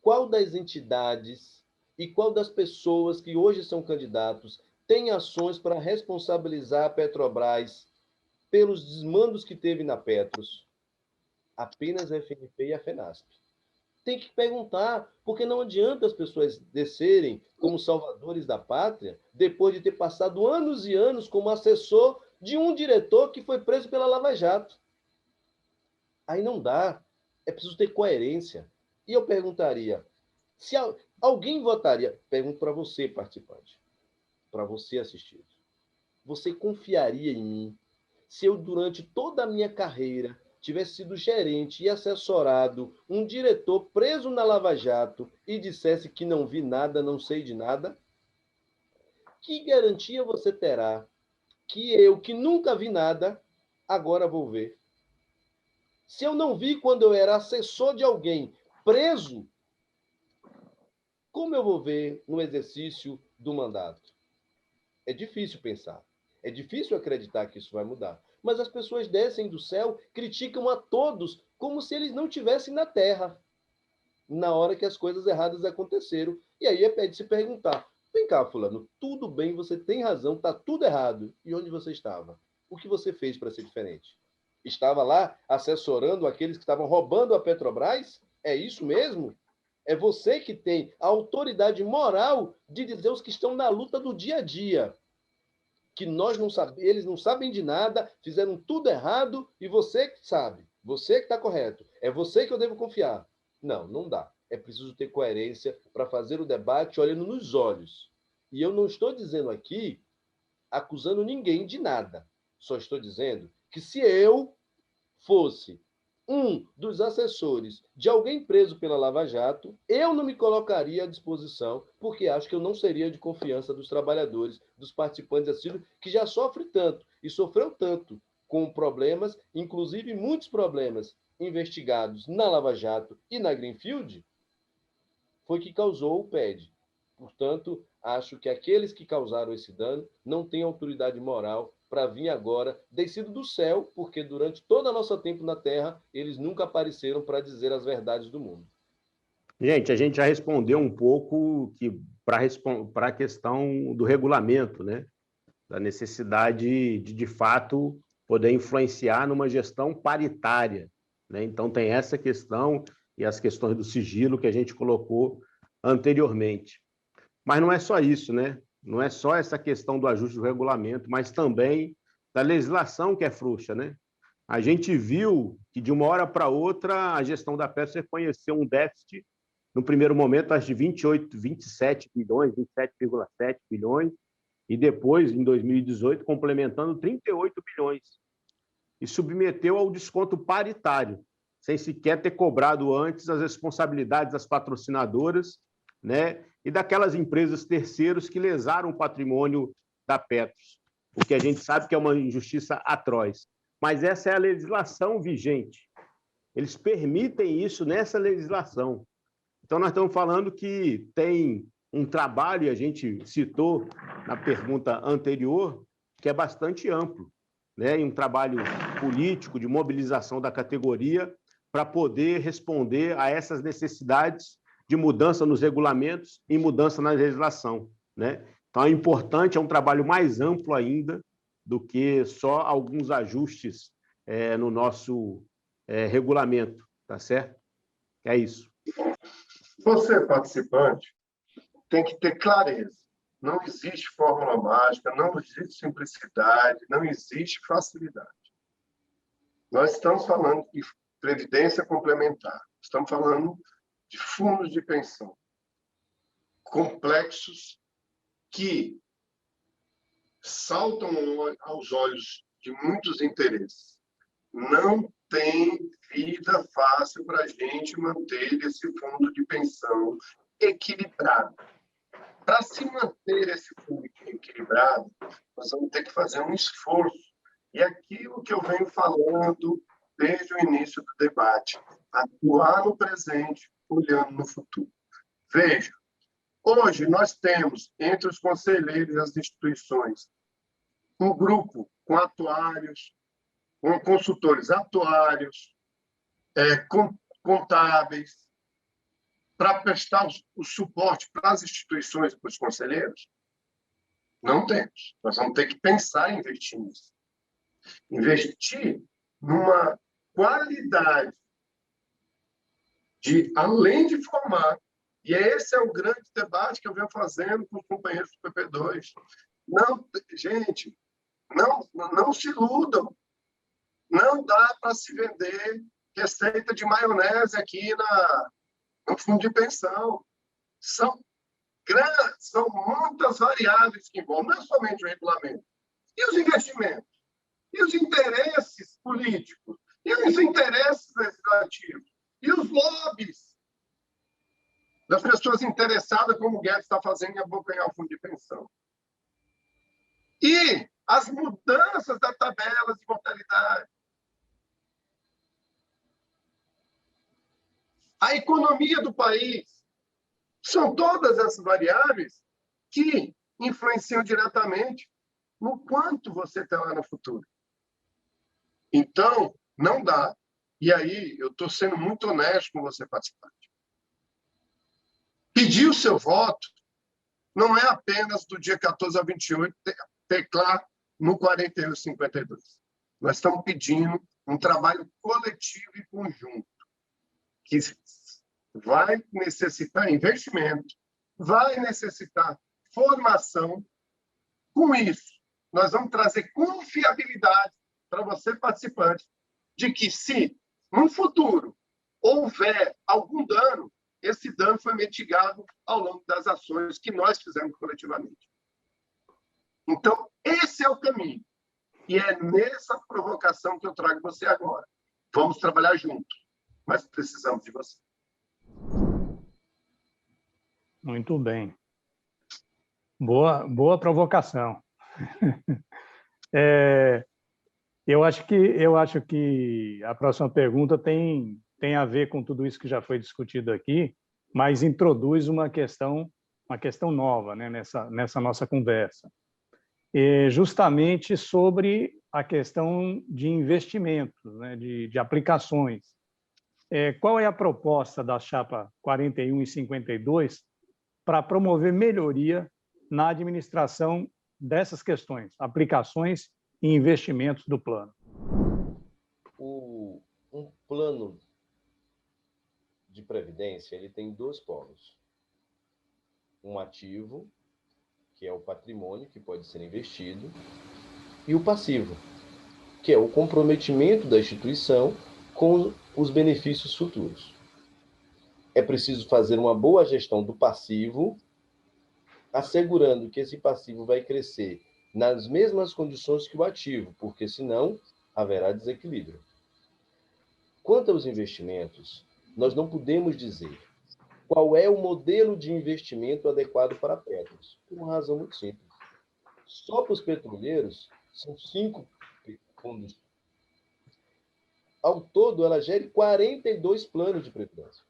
qual das entidades e qual das pessoas que hoje são candidatos tem ações para responsabilizar a Petrobras pelos desmandos que teve na Petros? Apenas a FNP e a FENASP. Tem que perguntar, porque não adianta as pessoas descerem como salvadores da pátria depois de ter passado anos e anos como assessor de um diretor que foi preso pela Lava Jato. Aí não dá. É preciso ter coerência. E eu perguntaria, se alguém votaria, pergunto para você, participante, para você assistido, você confiaria em mim se eu, durante toda a minha carreira, tivesse sido gerente e assessorado um diretor preso na Lava Jato e dissesse que não vi nada, não sei de nada? Que garantia você terá que eu, que nunca vi nada, agora vou ver? Se eu não vi quando eu era assessor de alguém preso, como eu vou ver no exercício do mandato? É difícil pensar. É difícil acreditar que isso vai mudar. Mas as pessoas descem do céu, criticam a todos como se eles não estivessem na Terra na hora que as coisas erradas aconteceram. E aí é de se perguntar, vem cá, fulano, tudo bem, você tem razão, está tudo errado. E onde você estava? O que você fez para ser diferente? Estava lá assessorando aqueles que estavam roubando a Petrobras? É isso mesmo? É você que tem a autoridade moral de dizer aos que estão na luta do dia a dia que nós não sabemos, eles não sabem de nada, fizeram tudo errado e você que sabe, você que está correto, é você que eu devo confiar. Não, não dá. É preciso ter coerência para fazer o debate olhando nos olhos. E eu não estou dizendo aqui, acusando ninguém de nada. Só estou dizendo que se eu fosse um dos assessores de alguém preso pela Lava Jato, eu não me colocaria à disposição, porque acho que eu não seria de confiança dos trabalhadores, dos participantes assíduos, que já sofrem tanto e sofreu tanto com problemas, inclusive muitos problemas investigados na Lava Jato e na Greenfield, foi que causou o PED. Portanto, acho que aqueles que causaram esse dano não têm autoridade moral para vir agora, descido do céu, porque durante todo o nosso tempo na Terra, eles nunca apareceram para dizer as verdades do mundo. Gente, a gente já respondeu um pouco para a questão do regulamento, né? da necessidade de fato, poder influenciar numa gestão paritária, né? Então, tem essa questão e as questões do sigilo que a gente colocou anteriormente. Mas não é só isso, né? Não é só essa questão do ajuste do regulamento, mas também da legislação que é frouxa, né? A gente viu que, de uma hora para outra, a gestão da Petros reconheceu um déficit, no primeiro momento, acho de 27 bilhões, 27,7 bilhões, e depois, em 2018, complementando 38 bilhões, e submeteu ao desconto paritário, sem sequer ter cobrado antes as responsabilidades das patrocinadoras, né, e daquelas empresas terceiros que lesaram o patrimônio da Petros, o que a gente sabe que é uma injustiça atroz. Mas essa é a legislação vigente. Eles permitem isso nessa legislação. Então, nós estamos falando que tem um trabalho, e a gente citou na pergunta anterior, que é bastante amplo, né? E um trabalho político de mobilização da categoria para poder responder a essas necessidades de mudança nos regulamentos e mudança na legislação, né? Então, é importante, é um trabalho mais amplo ainda do que só alguns ajustes no nosso regulamento, tá certo? É isso. Você, participante, tem que ter clareza. Não existe fórmula mágica, não existe simplicidade, não existe facilidade. Nós estamos falando de previdência complementar, estamos falando de fundos de pensão complexos que saltam aos olhos de muitos interesses. Não tem vida fácil para a gente manter esse fundo de pensão equilibrado. Para se manter esse fundo equilibrado, nós vamos ter que fazer um esforço. E aquilo que eu venho falando desde o início do debate, atuar no presente, olhando no futuro. Veja, hoje nós temos, entre os conselheiros e as instituições, um grupo com atuários, com consultores atuários, contábeis, para prestar o suporte para as instituições e para os conselheiros? Não temos. Nós vamos ter que pensar em investir nisso. Investir numa qualidade de, além de formar, e esse é o grande debate que eu venho fazendo com os companheiros do PP2. Não, gente, não se iludam. Não dá para se vender receita de maionese aqui no fundo de pensão. São muitas variáveis que envolvem, não é somente o regulamento. E os investimentos? E os interesses políticos? E os interesses legislativos? E os lobbies das pessoas interessadas, como o Guedes está fazendo em abocanhar o fundo de pensão? E as mudanças das tabelas de mortalidade? A economia do país? São todas essas variáveis que influenciam diretamente no quanto você tem lá no futuro. Então, não dá. E aí, eu estou sendo muito honesto com você, participante. Pedir o seu voto não é apenas do dia 14 a 28 teclar no 4152. Nós estamos pedindo um trabalho coletivo e conjunto, que vai necessitar investimento, vai necessitar formação. Com isso, nós vamos trazer confiabilidade para você, participante, de que se, no futuro, houver algum dano, esse dano foi mitigado ao longo das ações que nós fizemos coletivamente. Então, esse é o caminho. E é nessa provocação que eu trago você agora. Vamos trabalhar juntos, mas precisamos de você. Muito bem. Boa provocação. Eu acho que a próxima pergunta tem a ver com tudo isso que já foi discutido aqui, mas introduz uma questão nova, né, nessa nossa conversa. Justamente sobre a questão de investimentos, né, de aplicações. Qual é a proposta da chapa 41 e 52 para promover melhoria na administração dessas questões, aplicações e investimentos do plano? Um plano de previdência, ele tem dois polos. Um ativo, que é o patrimônio que pode ser investido, e o passivo, que é o comprometimento da instituição com os benefícios futuros. É preciso fazer uma boa gestão do passivo, assegurando que esse passivo vai crescer nas mesmas condições que o ativo, porque senão haverá desequilíbrio. Quanto aos investimentos, nós não podemos dizer qual é o modelo de investimento adequado para a Petros, por uma razão muito simples. Só para os petroleiros, são 5 fundos. Ao todo, ela gera 42 planos de previdência.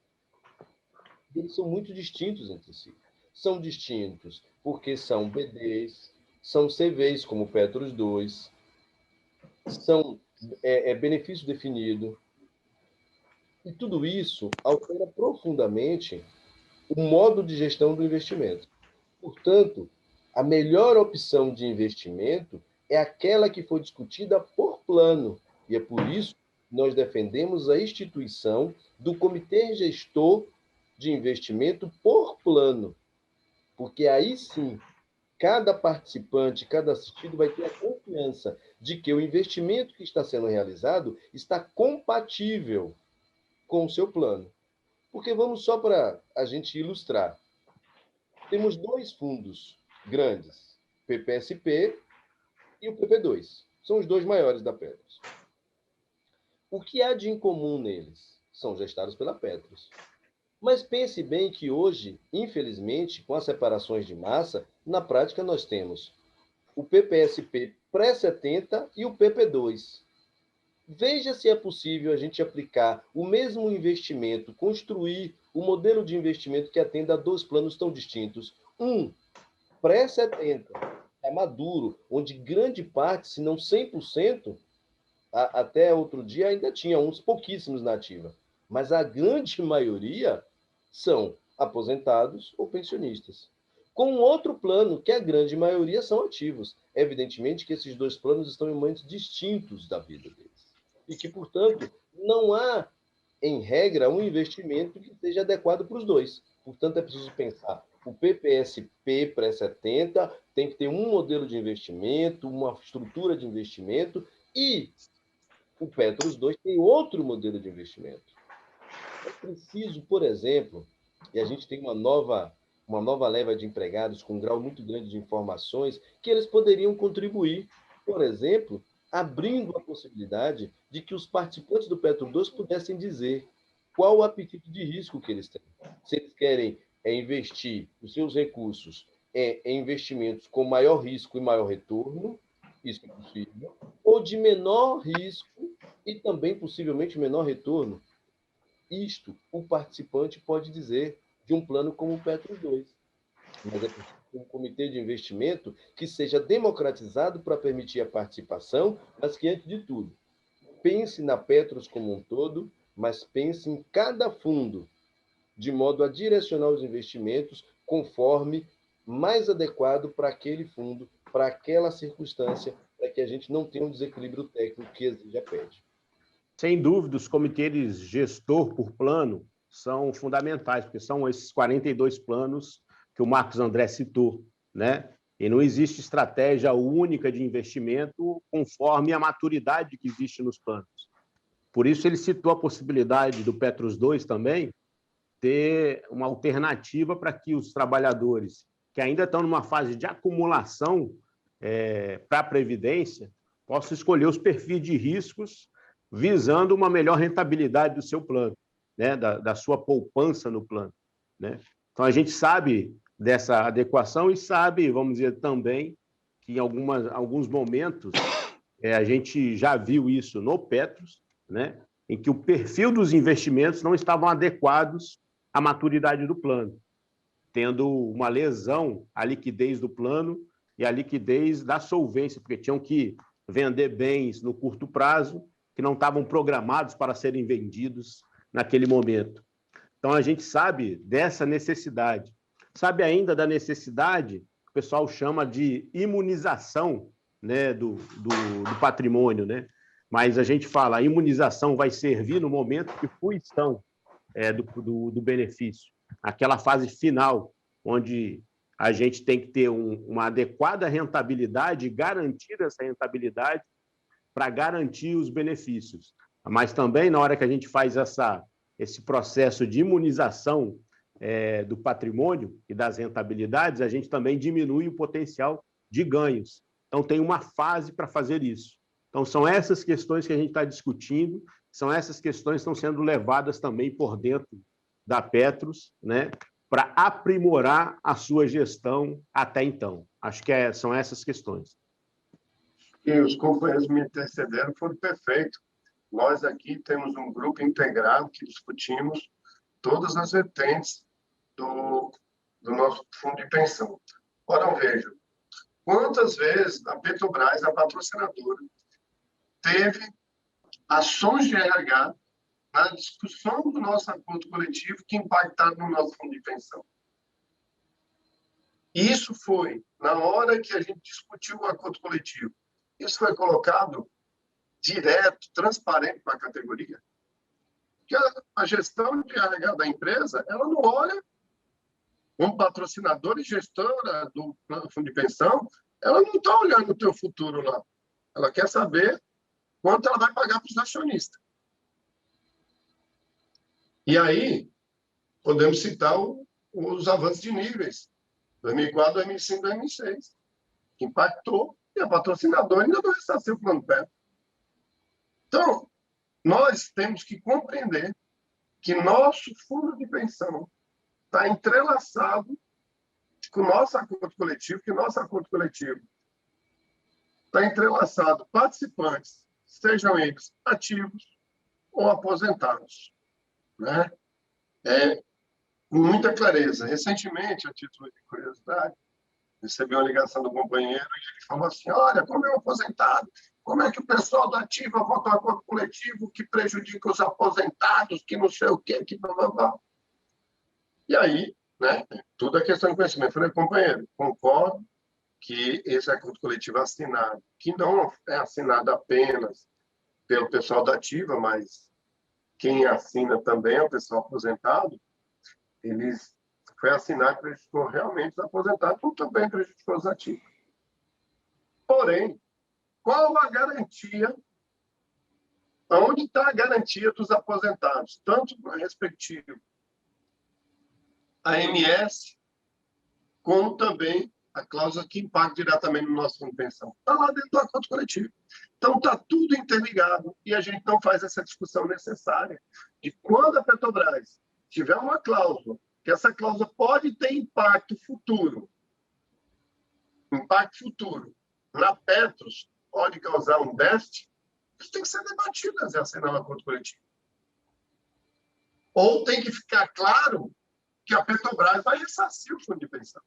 Eles são muito distintos entre si. São distintos porque são BDs, são CVs, como o Petros 2, são benefício definido. E tudo isso altera profundamente o modo de gestão do investimento. Portanto, a melhor opção de investimento é aquela que foi discutida por plano. E é por isso que nós defendemos a instituição do Comitê Gestor de Investimento por plano. Porque aí sim, cada participante, cada assistido vai ter a confiança de que o investimento que está sendo realizado está compatível com o seu plano. Porque vamos só para a gente ilustrar. Temos 2 fundos grandes, PPSP e o PP2. São os 2 maiores da Petros. O que há de incomum neles? São gestados pela Petros. Mas pense bem que hoje, infelizmente, com as separações de massa, na prática nós temos o PPSP pré-70 e o PP2. Veja se é possível a gente aplicar o mesmo investimento, construir o modelo de investimento que atenda a 2 planos tão distintos. Um pré-70, é maduro, onde grande parte, se não 100%, até outro dia ainda tinha uns pouquíssimos na ativa. Mas a grande maioria são aposentados ou pensionistas. Com outro plano, que a grande maioria são ativos. Evidentemente que esses 2 planos estão em momentos distintos da vida deles. E que, portanto, não há, em regra, um investimento que seja adequado para os 2. Portanto, é preciso pensar. O PPSP pré-70 tem que ter um modelo de investimento, uma estrutura de investimento, e o Petros 2 tem outro modelo de investimento. É preciso, por exemplo, e a gente tem uma nova leva de empregados com um grau muito grande de informações, que eles poderiam contribuir, por exemplo, abrindo a possibilidade de que os participantes do Petro 2 pudessem dizer qual o apetite de risco que eles têm. Se eles querem investir os seus recursos em investimentos com maior risco e maior retorno, isso é possível, ou de menor risco e também, possivelmente, menor retorno. Isto o participante pode dizer de um plano como o Petro 2. Mas é preciso um comitê de investimento que seja democratizado para permitir a participação, mas que, antes de tudo, pense na Petros como um todo, mas pense em cada fundo, de modo a direcionar os investimentos conforme mais adequado para aquele fundo, para aquela circunstância, para que a gente não tenha um desequilíbrio técnico que exige a PED. Sem dúvida, os comitês gestor por plano são fundamentais, porque são esses 42 planos que o Marcos André citou, né? E não existe estratégia única de investimento conforme a maturidade que existe nos planos. Por isso, ele citou a possibilidade do Petros 2 também ter uma alternativa para que os trabalhadores que ainda estão numa fase de acumulação para a Previdência possam escolher os perfis de riscos visando uma melhor rentabilidade do seu plano, né? da sua poupança no plano, né? Então, a gente sabe dessa adequação e sabe, vamos dizer, também que em alguns momentos a gente já viu isso no Petros, né? Em que o perfil dos investimentos não estavam adequados à maturidade do plano, tendo uma lesão à liquidez do plano e à liquidez da solvência, porque tinham que vender bens no curto prazo que não estavam programados para serem vendidos naquele momento. Então, a gente sabe dessa necessidade. Sabe ainda da necessidade o pessoal chama de imunização, né, do patrimônio, né? Mas a gente fala, a imunização vai servir no momento de fruição do benefício, aquela fase final, onde a gente tem que ter uma adequada rentabilidade, garantir essa rentabilidade para garantir os benefícios. Mas também, na hora que a gente faz esse processo de imunização do patrimônio e das rentabilidades, a gente também diminui o potencial de ganhos. Então, tem uma fase para fazer isso. Então, são essas questões que a gente está discutindo, são essas questões que estão sendo levadas também por dentro da Petros, né, para aprimorar a sua gestão até então. Acho que são essas questões. E os companheiros me antecederam, foram perfeitos. Nós aqui temos um grupo integrado que discutimos todas as vertentes do nosso fundo de pensão. Ora, vejam, quantas vezes a Petrobras, a patrocinadora, teve ações de RH na discussão do nosso acordo coletivo que impactaram no nosso fundo de pensão. Isso foi na hora que a gente discutiu o acordo coletivo. Isso foi colocado direto, transparente para a categoria. Porque a gestão de RH da empresa, ela não olha como patrocinadora e gestora do fundo de pensão, ela não está olhando o teu futuro lá. Ela quer saber quanto ela vai pagar para os acionistas. E aí, podemos citar os avanços de níveis, 2004, 2005, 2006, que impactou, e a patrocinadora ainda não ressarciu o plano PEP. Então, nós temos que compreender que nosso fundo de pensão está entrelaçado com o nosso acordo coletivo, que o nosso acordo coletivo está entrelaçado participantes, sejam eles ativos ou aposentados, né? Com muita clareza. Recentemente, a título de curiosidade, recebi uma ligação do companheiro e ele falou assim, olha, como é um aposentado, como é que o pessoal da Ativa vota um acordo coletivo que prejudica os aposentados, que não sei o quê, que blá, blá, blá. E aí, né, tudo é questão de conhecimento. Eu falei, companheiro, concordo que esse acordo coletivo assinado, que não é assinado apenas pelo pessoal da Ativa, mas quem assina também é o pessoal aposentado, eles foi assinado e prejudicou realmente os aposentados, como também prejudicou os ativos. Porém, qual a garantia? Onde está a garantia dos aposentados? Tanto no respectivo AMS, como também a cláusula que impacta diretamente no nosso fundo de pensão. Está lá dentro do acordo coletivo. Então, está tudo interligado e a gente não faz essa discussão necessária de quando a Petrobras tiver uma cláusula, que essa cláusula pode ter impacto futuro na Petros, pode causar um déficit, isso tem que ser debatido antes de assinar um acordo coletivo. Ou tem que ficar claro que a Petrobras vai ressarcir o fundo de pensão.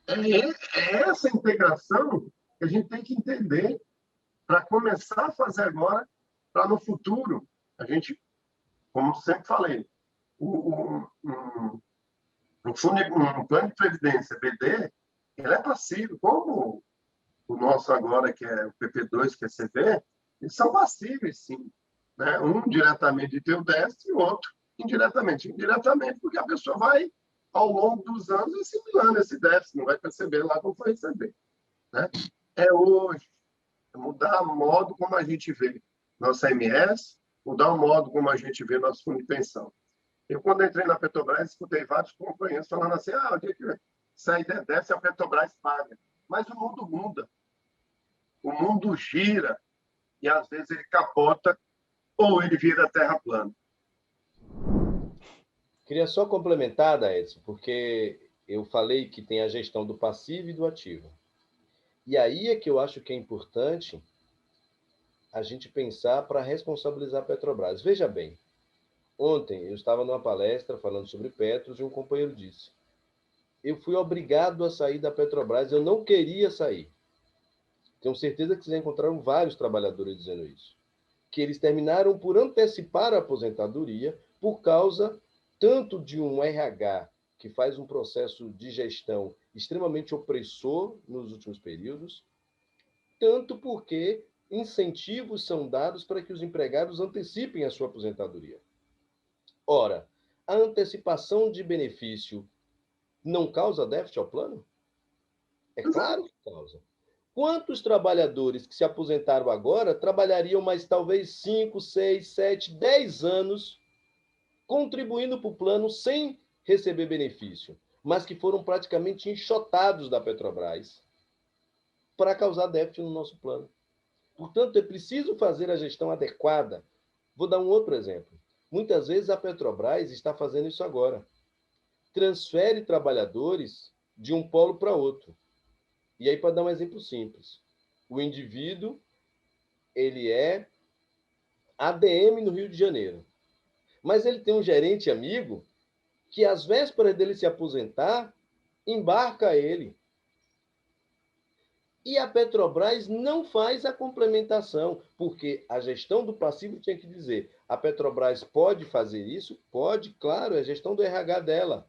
É essa integração que a gente tem que entender para começar a fazer agora, para no futuro, a gente, como sempre falei, um plano de previdência, BD, ele é passivo, como o nosso agora, que é o PP2, que é CV, eles são passíveis, sim. Né? Um diretamente de ter o déficit e o outro indiretamente. Indiretamente, porque a pessoa vai, ao longo dos anos, assimilando esse déficit, não vai perceber lá como vai receber. Né? É hoje, é mudar o modo como a gente vê nossa MS, mudar o modo como a gente vê nosso fundo de pensão. Eu, quando entrei na Petrobras, escutei vários companheiros falando assim, o dia que sair déficit, a Petrobras paga. Mas o mundo muda. O mundo gira e, às vezes, ele capota ou ele vira terra plana. Queria só complementar, Edson, porque eu falei que tem a gestão do passivo e do ativo. E aí é que eu acho que é importante a gente pensar para responsabilizar a Petrobras. Veja bem, ontem eu estava numa palestra falando sobre Petros e um companheiro disse, eu fui obrigado a sair da Petrobras, eu não queria sair. Tenho certeza que vocês encontraram vários trabalhadores dizendo isso. Que eles terminaram por antecipar a aposentadoria por causa tanto de um RH que faz um processo de gestão extremamente opressor nos últimos períodos, tanto porque incentivos são dados para que os empregados antecipem a sua aposentadoria. Ora, a antecipação de benefício não causa déficit ao plano? É claro que causa. Quantos trabalhadores que se aposentaram agora trabalhariam mais talvez 5, 6, 7, 10 anos contribuindo para o plano sem receber benefício, mas que foram praticamente enxotados da Petrobras para causar déficit no nosso plano? Portanto, é preciso fazer a gestão adequada. Vou dar um outro exemplo. Muitas vezes a Petrobras está fazendo isso agora. Transfere trabalhadores de um polo para outro. E aí, para dar um exemplo simples, o indivíduo, ele é ADM no Rio de Janeiro, mas ele tem um gerente amigo que, às vésperas dele se aposentar, embarca ele. E a Petrobras não faz a complementação, porque a gestão do passivo tinha que dizer, a Petrobras pode fazer isso? Pode, claro, é a gestão do RH dela,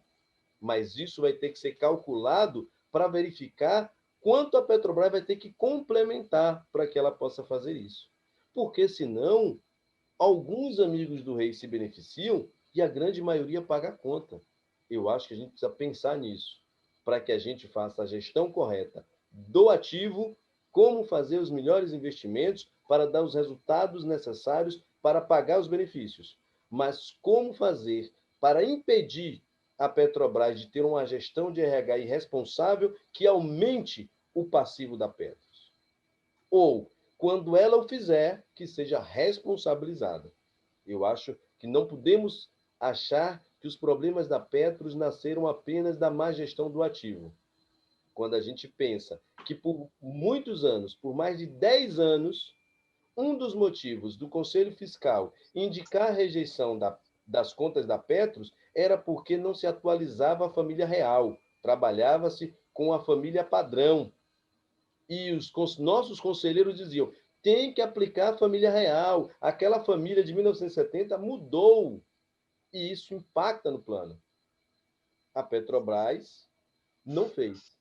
mas isso vai ter que ser calculado para verificar quanto a Petrobras vai ter que complementar para que ela possa fazer isso. Porque, senão, alguns amigos do rei se beneficiam e a grande maioria paga a conta. Eu acho que a gente precisa pensar nisso, para que a gente faça a gestão correta do ativo, como fazer os melhores investimentos para dar os resultados necessários para pagar os benefícios. Mas como fazer para impedir a Petrobras de ter uma gestão de RH irresponsável que aumente o passivo da Petros. Ou, quando ela o fizer, que seja responsabilizada. Eu acho que não podemos achar que os problemas da Petros nasceram apenas da má gestão do ativo. Quando a gente pensa que por muitos anos, por mais de 10 anos, um dos motivos do Conselho Fiscal indicar a rejeição das contas da Petros era porque não se atualizava a família real, trabalhava-se com a família padrão. E os nossos conselheiros diziam, tem que aplicar a família real, aquela família de 1970 mudou, e isso impacta no plano. A Petrobras não fez.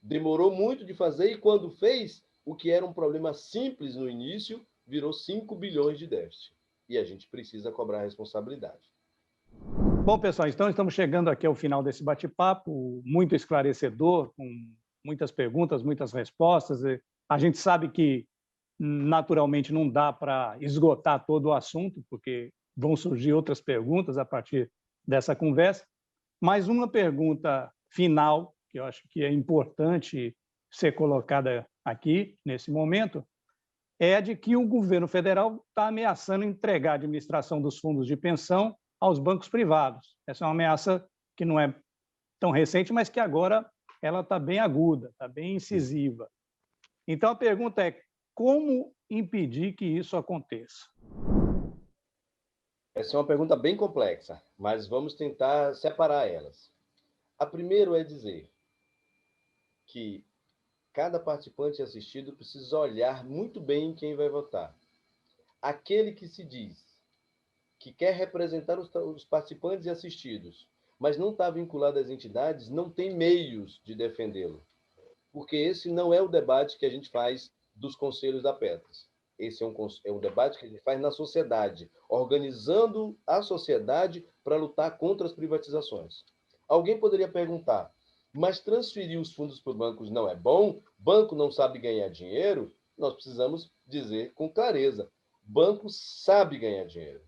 Demorou muito de fazer, e quando fez, o que era um problema simples no início, virou 5 bilhões de déficit. E a gente precisa cobrar a responsabilidade. Bom, pessoal, então estamos chegando aqui ao final desse bate-papo, muito esclarecedor, com muitas perguntas, muitas respostas. A gente sabe que, naturalmente, não dá para esgotar todo o assunto, porque vão surgir outras perguntas a partir dessa conversa. Mas uma pergunta final, que eu acho que é importante ser colocada aqui, nesse momento, é a de que o governo federal está ameaçando entregar a administração dos fundos de pensão aos bancos privados. Essa é uma ameaça que não é tão recente, mas que agora ela está bem aguda, está bem incisiva. Então, a pergunta é como impedir que isso aconteça? Essa é uma pergunta bem complexa, mas vamos tentar separar elas. A primeira é dizer que cada participante assistido precisa olhar muito bem quem vai votar. Aquele que se diz que quer representar os participantes e assistidos, mas não está vinculado às entidades, não tem meios de defendê-lo. Porque esse não é o debate que a gente faz dos conselhos da Petros. Esse é um debate que a gente faz na sociedade, organizando a sociedade para lutar contra as privatizações. Alguém poderia perguntar, mas transferir os fundos para os bancos não é bom? Banco não sabe ganhar dinheiro? Nós precisamos dizer com clareza, banco sabe ganhar dinheiro,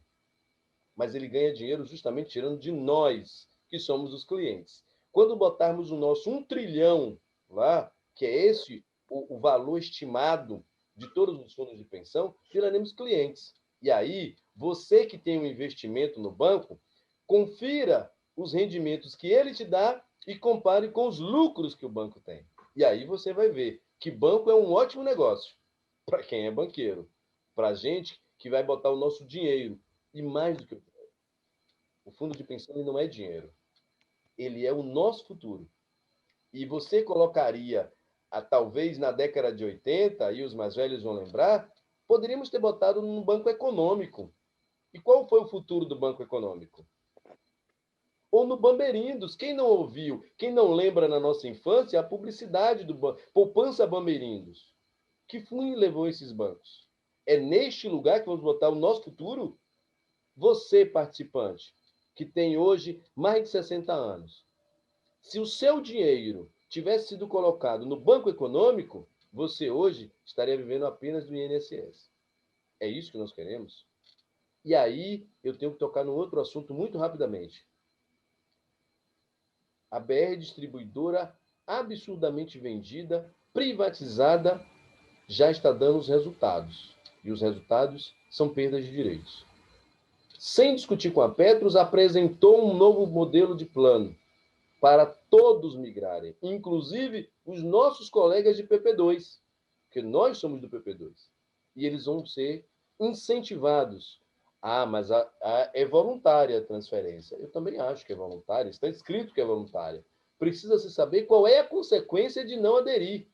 mas ele ganha dinheiro justamente tirando de nós, que somos os clientes. Quando botarmos o nosso 1 trilhão lá, que é esse o valor estimado de todos os fundos de pensão, viraremos clientes. E aí, você que tem um investimento no banco, confira os rendimentos que ele te dá e compare com os lucros que o banco tem. E aí você vai ver que banco é um ótimo negócio para quem é banqueiro, para a gente que vai botar o nosso dinheiro. E mais do que o fundo de pensão ele não é dinheiro. Ele é o nosso futuro. E você colocaria, talvez na década de 80, e os mais velhos vão lembrar, poderíamos ter botado num banco econômico. E qual foi o futuro do banco econômico? ou no Bamberindos. Quem não ouviu, quem não lembra na nossa infância, a publicidade do Poupança Bamberindos. Que fim levou esses bancos? É neste lugar que vamos botar o nosso futuro? Você, participante, que tem hoje mais de 60 anos, se o seu dinheiro tivesse sido colocado no Banco Econômico, você hoje estaria vivendo apenas do INSS. É isso que nós queremos? E aí eu tenho que tocar num outro assunto muito rapidamente. A BR Distribuidora, absurdamente vendida, privatizada, já está dando os resultados. E os resultados são perdas de direitos. Sem discutir com a Petros, apresentou um novo modelo de plano para todos migrarem, inclusive os nossos colegas de PP2, porque nós somos do PP2. E eles vão ser incentivados. Ah, mas é voluntária a transferência. Eu também acho que é voluntária, está escrito que é voluntária. Precisa-se saber qual é a consequência de não aderir,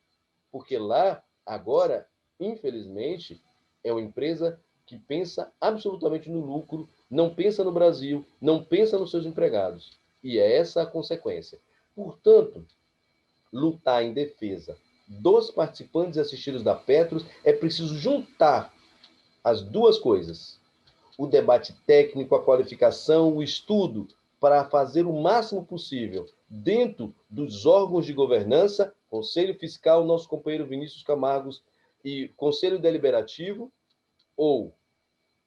porque lá, agora, infelizmente, é uma empresa que pensa absolutamente no lucro, não pensa no Brasil, não pensa nos seus empregados. E é essa a consequência. Portanto, lutar em defesa dos participantes e assistidos da Petros é preciso juntar as duas coisas. O debate técnico, a qualificação, o estudo, para fazer o máximo possível dentro dos órgãos de governança, Conselho Fiscal, nosso companheiro Vinícius Camargos, e Conselho Deliberativo,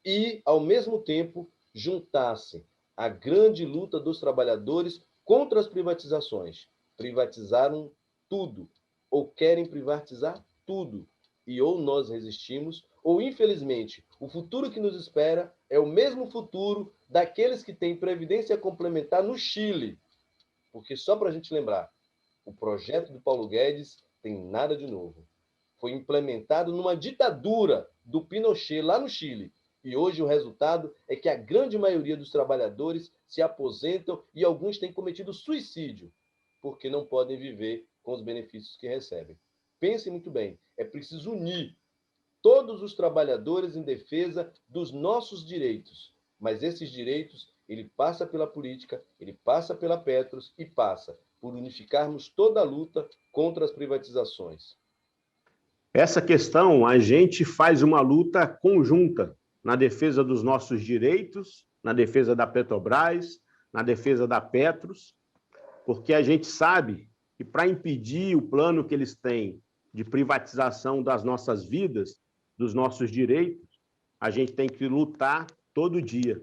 e, ao mesmo tempo, juntar-se à grande luta dos trabalhadores contra as privatizações. Privatizaram tudo, ou querem privatizar tudo, e ou nós resistimos, ou, infelizmente, o futuro que nos espera é o mesmo futuro daqueles que têm previdência complementar no Chile. Porque, só para a gente lembrar, o projeto do Paulo Guedes tem nada de novo. Foi implementado numa ditadura do Pinochet, lá no Chile. E hoje o resultado é que a grande maioria dos trabalhadores se aposentam e alguns têm cometido suicídio, porque não podem viver com os benefícios que recebem. Pensem muito bem, é preciso unir todos os trabalhadores em defesa dos nossos direitos. Mas esses direitos, ele passa pela política, ele passa pela Petros e passa por unificarmos toda a luta contra as privatizações. Essa questão, a gente faz uma luta conjunta na defesa dos nossos direitos, na defesa da Petrobras, na defesa da Petros, porque a gente sabe que para impedir o plano que eles têm de privatização das nossas vidas, dos nossos direitos, a gente tem que lutar todo dia.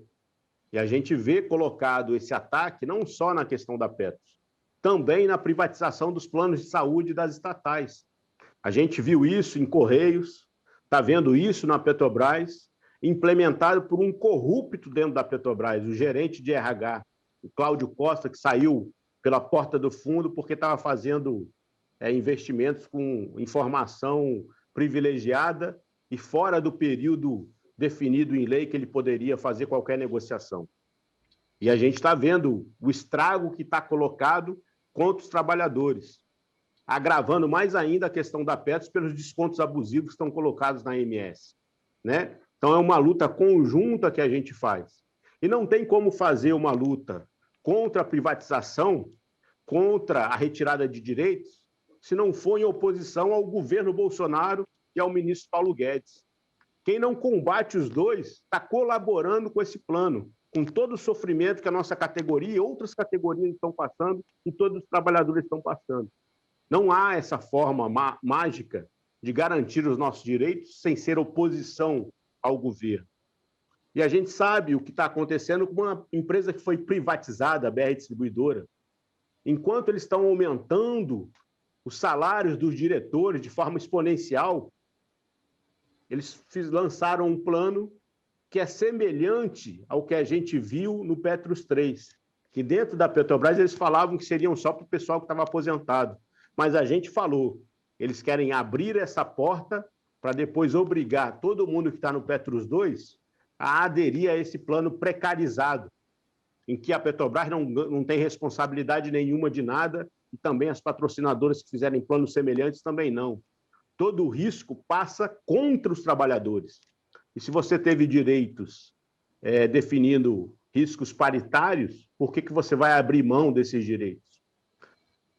E a gente vê colocado esse ataque não só na questão da Petros, também na privatização dos planos de saúde das estatais. A gente viu isso em Correios, está vendo isso na Petrobras, implementado por um corrupto dentro da Petrobras, o gerente de RH, o Cláudio Costa, que saiu pela porta do fundo porque estava fazendo investimentos com informação privilegiada e fora do período definido em lei que ele poderia fazer qualquer negociação. E a gente está vendo o estrago que está colocado contra os trabalhadores, agravando mais ainda a questão da Petros pelos descontos abusivos que estão colocados na AMS, né? Então, é uma luta conjunta que a gente faz. E não tem como fazer uma luta contra a privatização, contra a retirada de direitos, se não for em oposição ao governo Bolsonaro e ao ministro Paulo Guedes. Quem não combate os dois está colaborando com esse plano, com todo o sofrimento que a nossa categoria e outras categorias estão passando e todos os trabalhadores estão passando. Não há essa forma mágica de garantir os nossos direitos sem ser oposição ao governo. E a gente sabe o que está acontecendo com uma empresa que foi privatizada, a BR Distribuidora. Enquanto eles estão aumentando os salários dos diretores de forma exponencial, eles lançaram um plano que é semelhante ao que a gente viu no Petros 3, que dentro da Petrobras eles falavam que seriam só para o pessoal que estava aposentado. Mas a gente falou, eles querem abrir essa porta para depois obrigar todo mundo que está no Petros 2 a aderir a esse plano precarizado, em que a Petrobras não tem responsabilidade nenhuma de nada e também as patrocinadoras que fizerem planos semelhantes também não. Todo o risco passa contra os trabalhadores. E se você teve direitos definindo riscos paritários, por que você vai abrir mão desses direitos?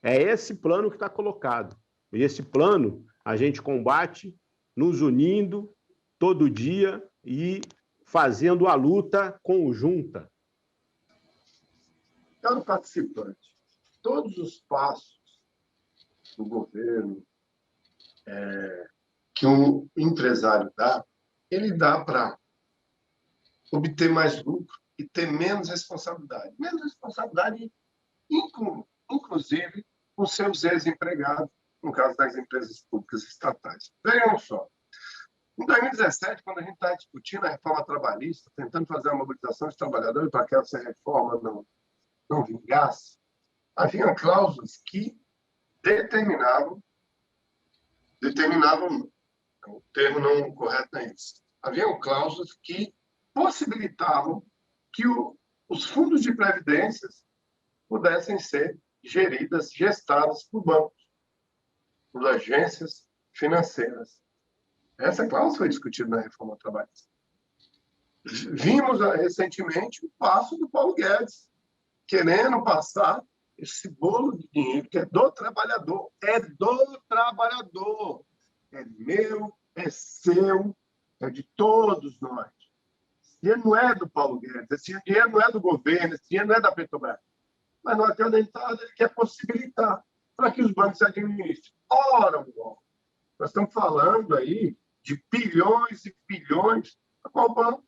É esse plano que está colocado. E esse plano a gente combate nos unindo todo dia e fazendo a luta conjunta. Caro participante, todos os passos do governo que um empresário dá, ele dá para obter mais lucro e ter menos responsabilidade. Menos responsabilidade, inclusive, com seus ex-empregados, no caso das empresas públicas estatais. Vejam só. Em 2017, quando a gente está discutindo a reforma trabalhista, tentando fazer a mobilização dos trabalhadores para que essa reforma não vingasse, havia cláusulas que determinavam, o termo não correto é esse, haviam cláusulas que possibilitavam que os fundos de previdências pudessem ser gestadas por bancos, por agências financeiras. Essa cláusula foi discutida na reforma trabalhista. Vimos recentemente o passo do Paulo Guedes, querendo passar esse bolo de dinheiro que é do trabalhador. É do trabalhador. É meu, é seu, é de todos nós. Esse dinheiro não é do Paulo Guedes, esse dinheiro não é do governo, esse dinheiro não é da Petrobras. Mas, na entrada, ele quer possibilitar para que os bancos administrem. Ora, nós estamos falando aí de bilhões e bilhões, a qual banco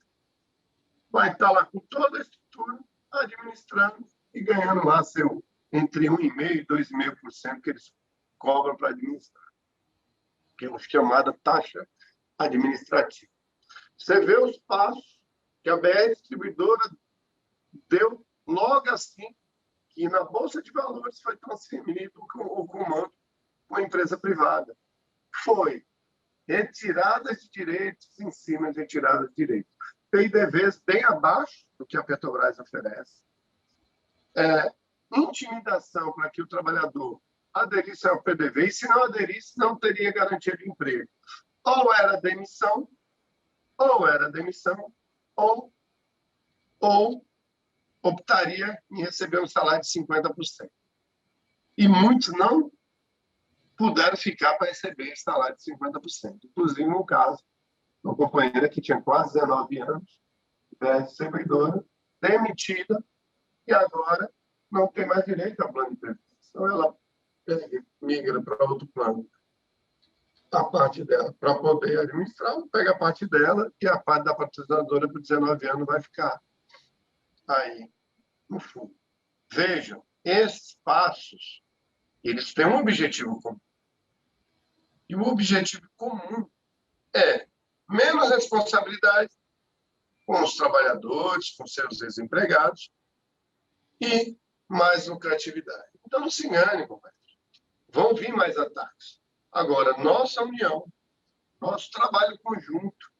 vai estar lá com toda a estrutura, administrando e ganhando lá seu entre 1,5% e 2,5% que eles cobram para administrar, que é uma chamada taxa administrativa. Você vê os passos que a BR Distribuidora deu logo assim que na Bolsa de Valores foi transferido o comando para uma empresa privada. Foi retirada de direitos em cima de retirada de direitos. PIDVs bem abaixo do que a Petrobras oferece. Intimidação para que o trabalhador aderisse ao PDV, e se não aderisse, não teria garantia de emprego. Ou era demissão, ou optaria em receber um salário de 50%. E muitos não puderam ficar para receber esse salário de 50%. Inclusive, no caso, uma companheira que tinha quase 19 anos, distribuidora, demitida, e agora não tem mais direito ao plano de previdência. Então, ela migra para outro plano. A parte dela, para poder administrar, pega a parte dela e a parte da patrocinadora por 19 anos vai ficar aí no fundo. Vejam, esses passos, eles têm um objetivo comum. E o objetivo comum é menos responsabilidade com os trabalhadores, com seus desempregados e mais lucratividade. Então, não se engane, companheiro. Vão vir mais ataques. Agora, nossa união, nosso trabalho conjunto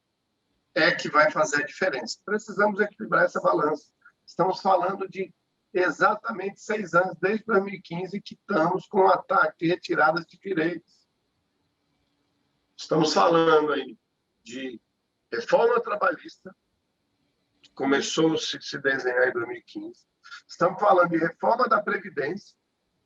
é que vai fazer a diferença. Precisamos equilibrar essa balança. Estamos falando de exatamente 6 anos, desde 2015, que estamos com ataque e retiradas de direitos. Estamos falando aí de reforma trabalhista, que começou a se desenhar em 2015. Estamos falando de reforma da Previdência.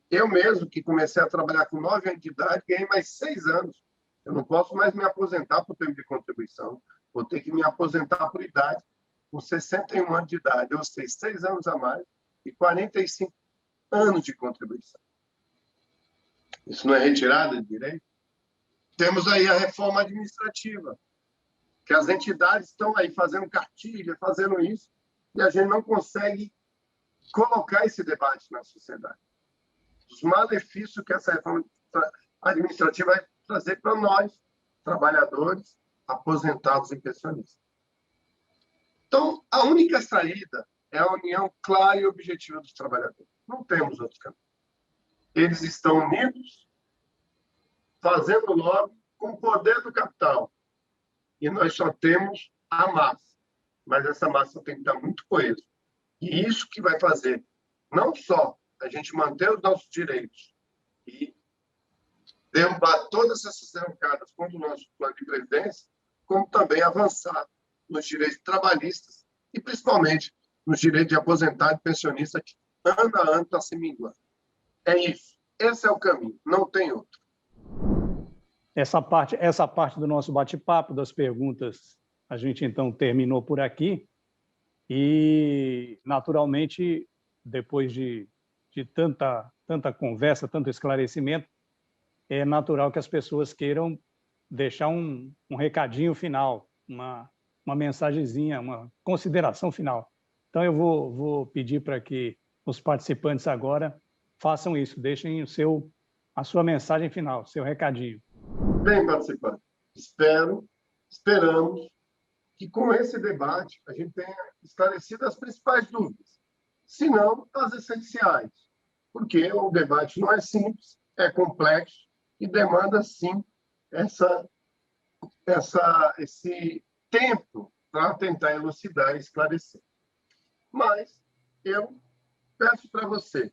Eu mesmo, que comecei a trabalhar com 9 anos de idade, ganhei mais 6 anos. Eu não posso mais me aposentar por tempo de contribuição. Vou ter que me aposentar por idade, com 61 anos de idade. Ou seja, 6 anos a mais e 45 anos de contribuição. Isso não é retirada de direito? Temos aí a reforma administrativa, que as entidades estão aí fazendo cartilha, fazendo isso, e a gente não consegue colocar esse debate na sociedade. Os malefícios que essa reforma administrativa vai trazer para nós, trabalhadores, aposentados e pensionistas. Então, a única saída é a união clara e objetiva dos trabalhadores. Não temos outro caminho. Eles estão unidos, fazendo lobby com o poder do capital. E nós só temos a massa. Mas essa massa tem que estar muito coesa. E isso que vai fazer, não só a gente manter os nossos direitos e derrubar todas essas arrancadas contra o nosso plano de previdência, como também avançar nos direitos trabalhistas e, principalmente, nos direitos de aposentado e pensionista que ano a ano está se minguando. É isso. Esse é o caminho, não tem outro. Essa parte do nosso bate-papo, das perguntas, a gente então terminou por aqui. E, naturalmente, depois de tanta conversa, tanto esclarecimento, é natural que as pessoas queiram deixar um recadinho final, uma mensagenzinha, uma consideração final. Então, eu vou pedir para que os participantes agora façam isso, deixem a sua mensagem final, seu recadinho. Bem, participantes, esperamos que com esse debate a gente tenha esclarecido as principais dúvidas, se não as essenciais, porque o debate não é simples, é complexo e demanda, sim, esse tempo para tentar elucidar e esclarecer. Mas eu peço para você,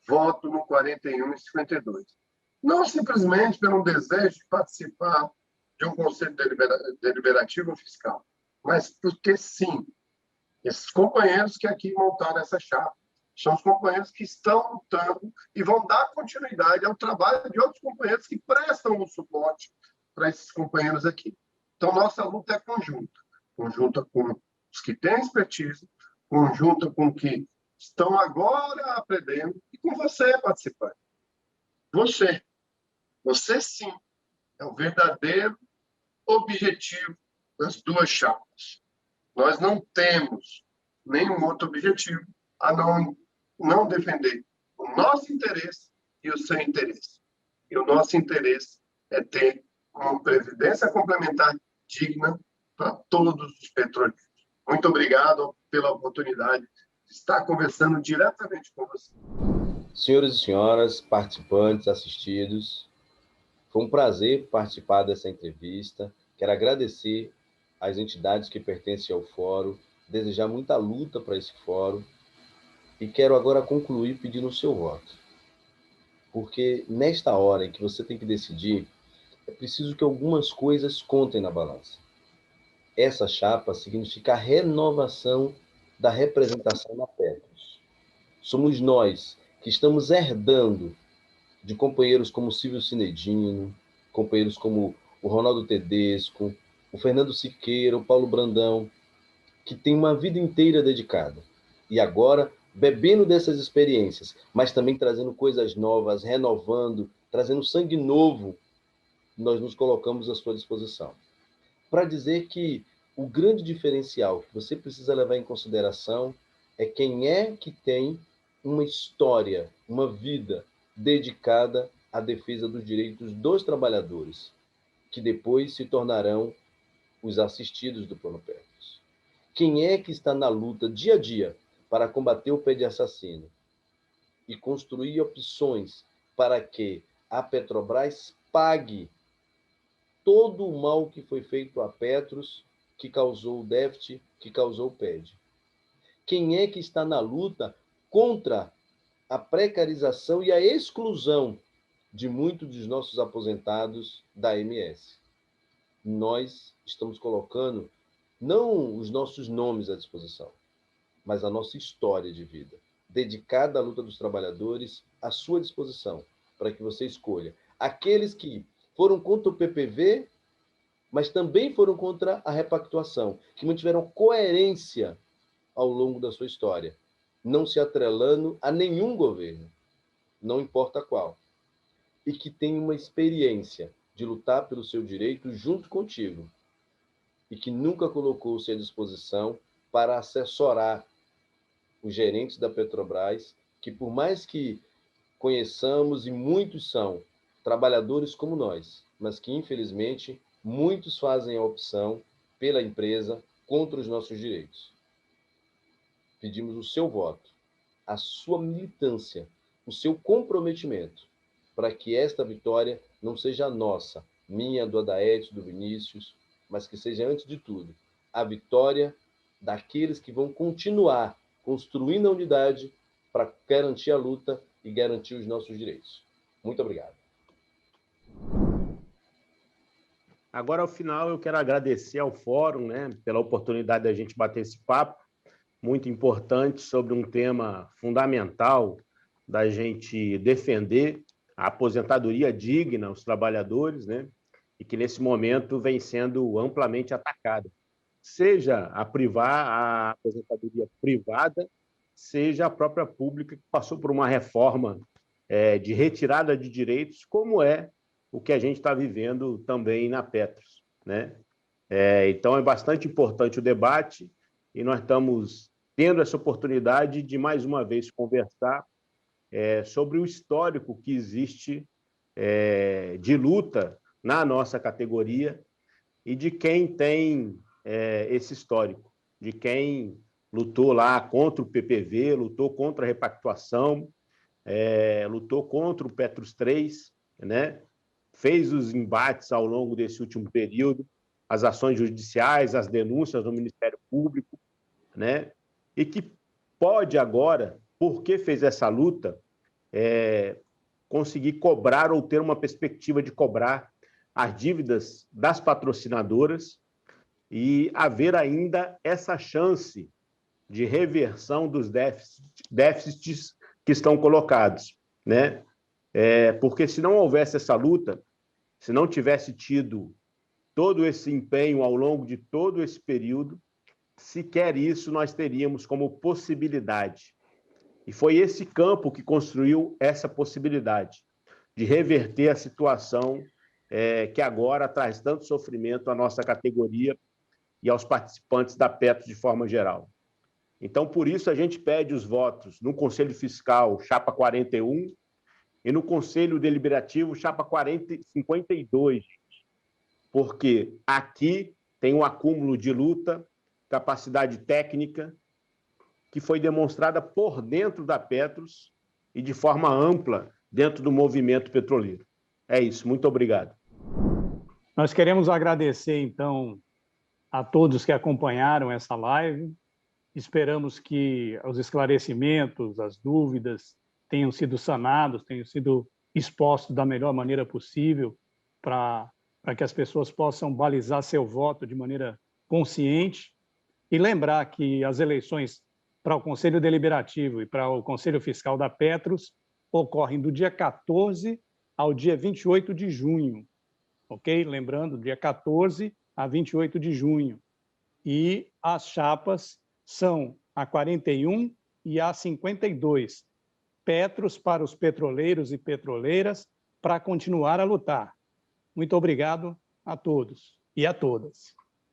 voto no 41 e 52. Não simplesmente pelo desejo de participar de um conselho deliberativo fiscal, mas porque, sim, esses companheiros que aqui montaram essa chapa são os companheiros que estão lutando e vão dar continuidade ao trabalho de outros companheiros que prestam o suporte para esses companheiros aqui. Então, nossa luta é conjunta com os que têm expertise, conjunta com os que estão agora aprendendo e com você, participante. Você sim, é o verdadeiro objetivo das duas chapas. Nós não temos nenhum outro objetivo a não defender o nosso interesse e o seu interesse. E o nosso interesse é ter uma previdência complementar digna para todos os petroleiros. Muito obrigado pela oportunidade de estar conversando diretamente com você. Senhores e senhoras, participantes, assistidos, foi um prazer participar dessa entrevista. Quero agradecer às entidades que pertencem ao fórum, desejar muita luta para esse fórum e quero agora concluir pedindo o seu voto. Porque nesta hora em que você tem que decidir, é preciso que algumas coisas contem na balança. Essa chapa significa a renovação da representação na Petros. Somos nós que estamos herdando de companheiros como Silvio Cinedino, companheiros como o Ronaldo Tedesco, o Fernando Siqueira, o Paulo Brandão, que tem uma vida inteira dedicada. E agora, bebendo dessas experiências, mas também trazendo coisas novas, renovando, trazendo sangue novo, nós nos colocamos à sua disposição. Para dizer que o grande diferencial que você precisa levar em consideração é quem é que tem uma história, uma vida dedicada à defesa dos direitos dos trabalhadores, que depois se tornarão os assistidos do Plano Petros. Quem é que está na luta dia a dia para combater o pé de assassino e construir opções para que a Petrobras pague todo o mal que foi feito a Petros, que causou o déficit, que causou o PED? Quem é que está na luta contra a precarização e a exclusão de muitos dos nossos aposentados da MS? Nós estamos colocando não os nossos nomes à disposição, mas a nossa história de vida, dedicada à luta dos trabalhadores, à sua disposição, para que você escolha aqueles que foram contra o PPV, mas também foram contra a repactuação, que mantiveram coerência ao longo da sua história, não se atrelando a nenhum governo, não importa qual, e que tem uma experiência de lutar pelo seu direito junto contigo, e que nunca colocou-se à disposição para assessorar os gerentes da Petrobras, que por mais que conheçamos, e muitos são trabalhadores como nós, mas que infelizmente muitos fazem a opção pela empresa contra os nossos direitos. Pedimos o seu voto, a sua militância, o seu comprometimento, para que esta vitória não seja nossa, minha, do Adaete, do Vinícius, mas que seja, antes de tudo, a vitória daqueles que vão continuar construindo a unidade para garantir a luta e garantir os nossos direitos. Muito obrigado. Agora, ao final, eu quero agradecer ao fórum, pela oportunidade da gente bater esse papo, muito importante sobre um tema fundamental da gente defender a aposentadoria digna aos trabalhadores, né? E que, nesse momento, vem sendo amplamente atacada. Seja a aposentadoria privada, seja a própria pública, que passou por uma reforma de retirada de direitos, como é o que a gente está vivendo também na Petros, né? Então, é bastante importante o debate e nós estamos tendo essa oportunidade de, mais uma vez, conversar sobre o histórico que existe de luta na nossa categoria e de quem tem esse histórico, de quem lutou lá contra o PPV, lutou contra a repactuação, lutou contra o Petros 3, né? Fez os embates ao longo desse último período, as ações judiciais, as denúncias no Ministério Público, né? E que pode agora, porque fez essa luta, conseguir cobrar ou ter uma perspectiva de cobrar as dívidas das patrocinadoras e haver ainda essa chance de reversão dos déficits que estão colocados, né? Porque se não houvesse essa luta, se não tivesse tido todo esse empenho ao longo de todo esse período, sequer isso nós teríamos como possibilidade. E foi esse campo que construiu essa possibilidade de reverter a situação que agora traz tanto sofrimento à nossa categoria e aos participantes da Petros de forma geral. Então, por isso, a gente pede os votos no Conselho Fiscal, chapa 41, e no Conselho Deliberativo, chapa 52, porque aqui tem um acúmulo de luta, capacidade técnica, que foi demonstrada por dentro da Petros e de forma ampla dentro do movimento petroleiro. É isso, muito obrigado. Nós queremos agradecer, então, a todos que acompanharam essa live. Esperamos que os esclarecimentos, as dúvidas tenham sido sanados, tenham sido expostos da melhor maneira possível para que as pessoas possam balizar seu voto de maneira consciente e lembrar que as eleições para o Conselho Deliberativo e para o Conselho Fiscal da Petros ocorrem do dia 14 ao dia 28 de junho, ok? Lembrando, dia 14 a 28 de junho. E as chapas são a 41 e a 52. Petros para os petroleiros e petroleiras para continuar a lutar. Muito obrigado a todos e a todas.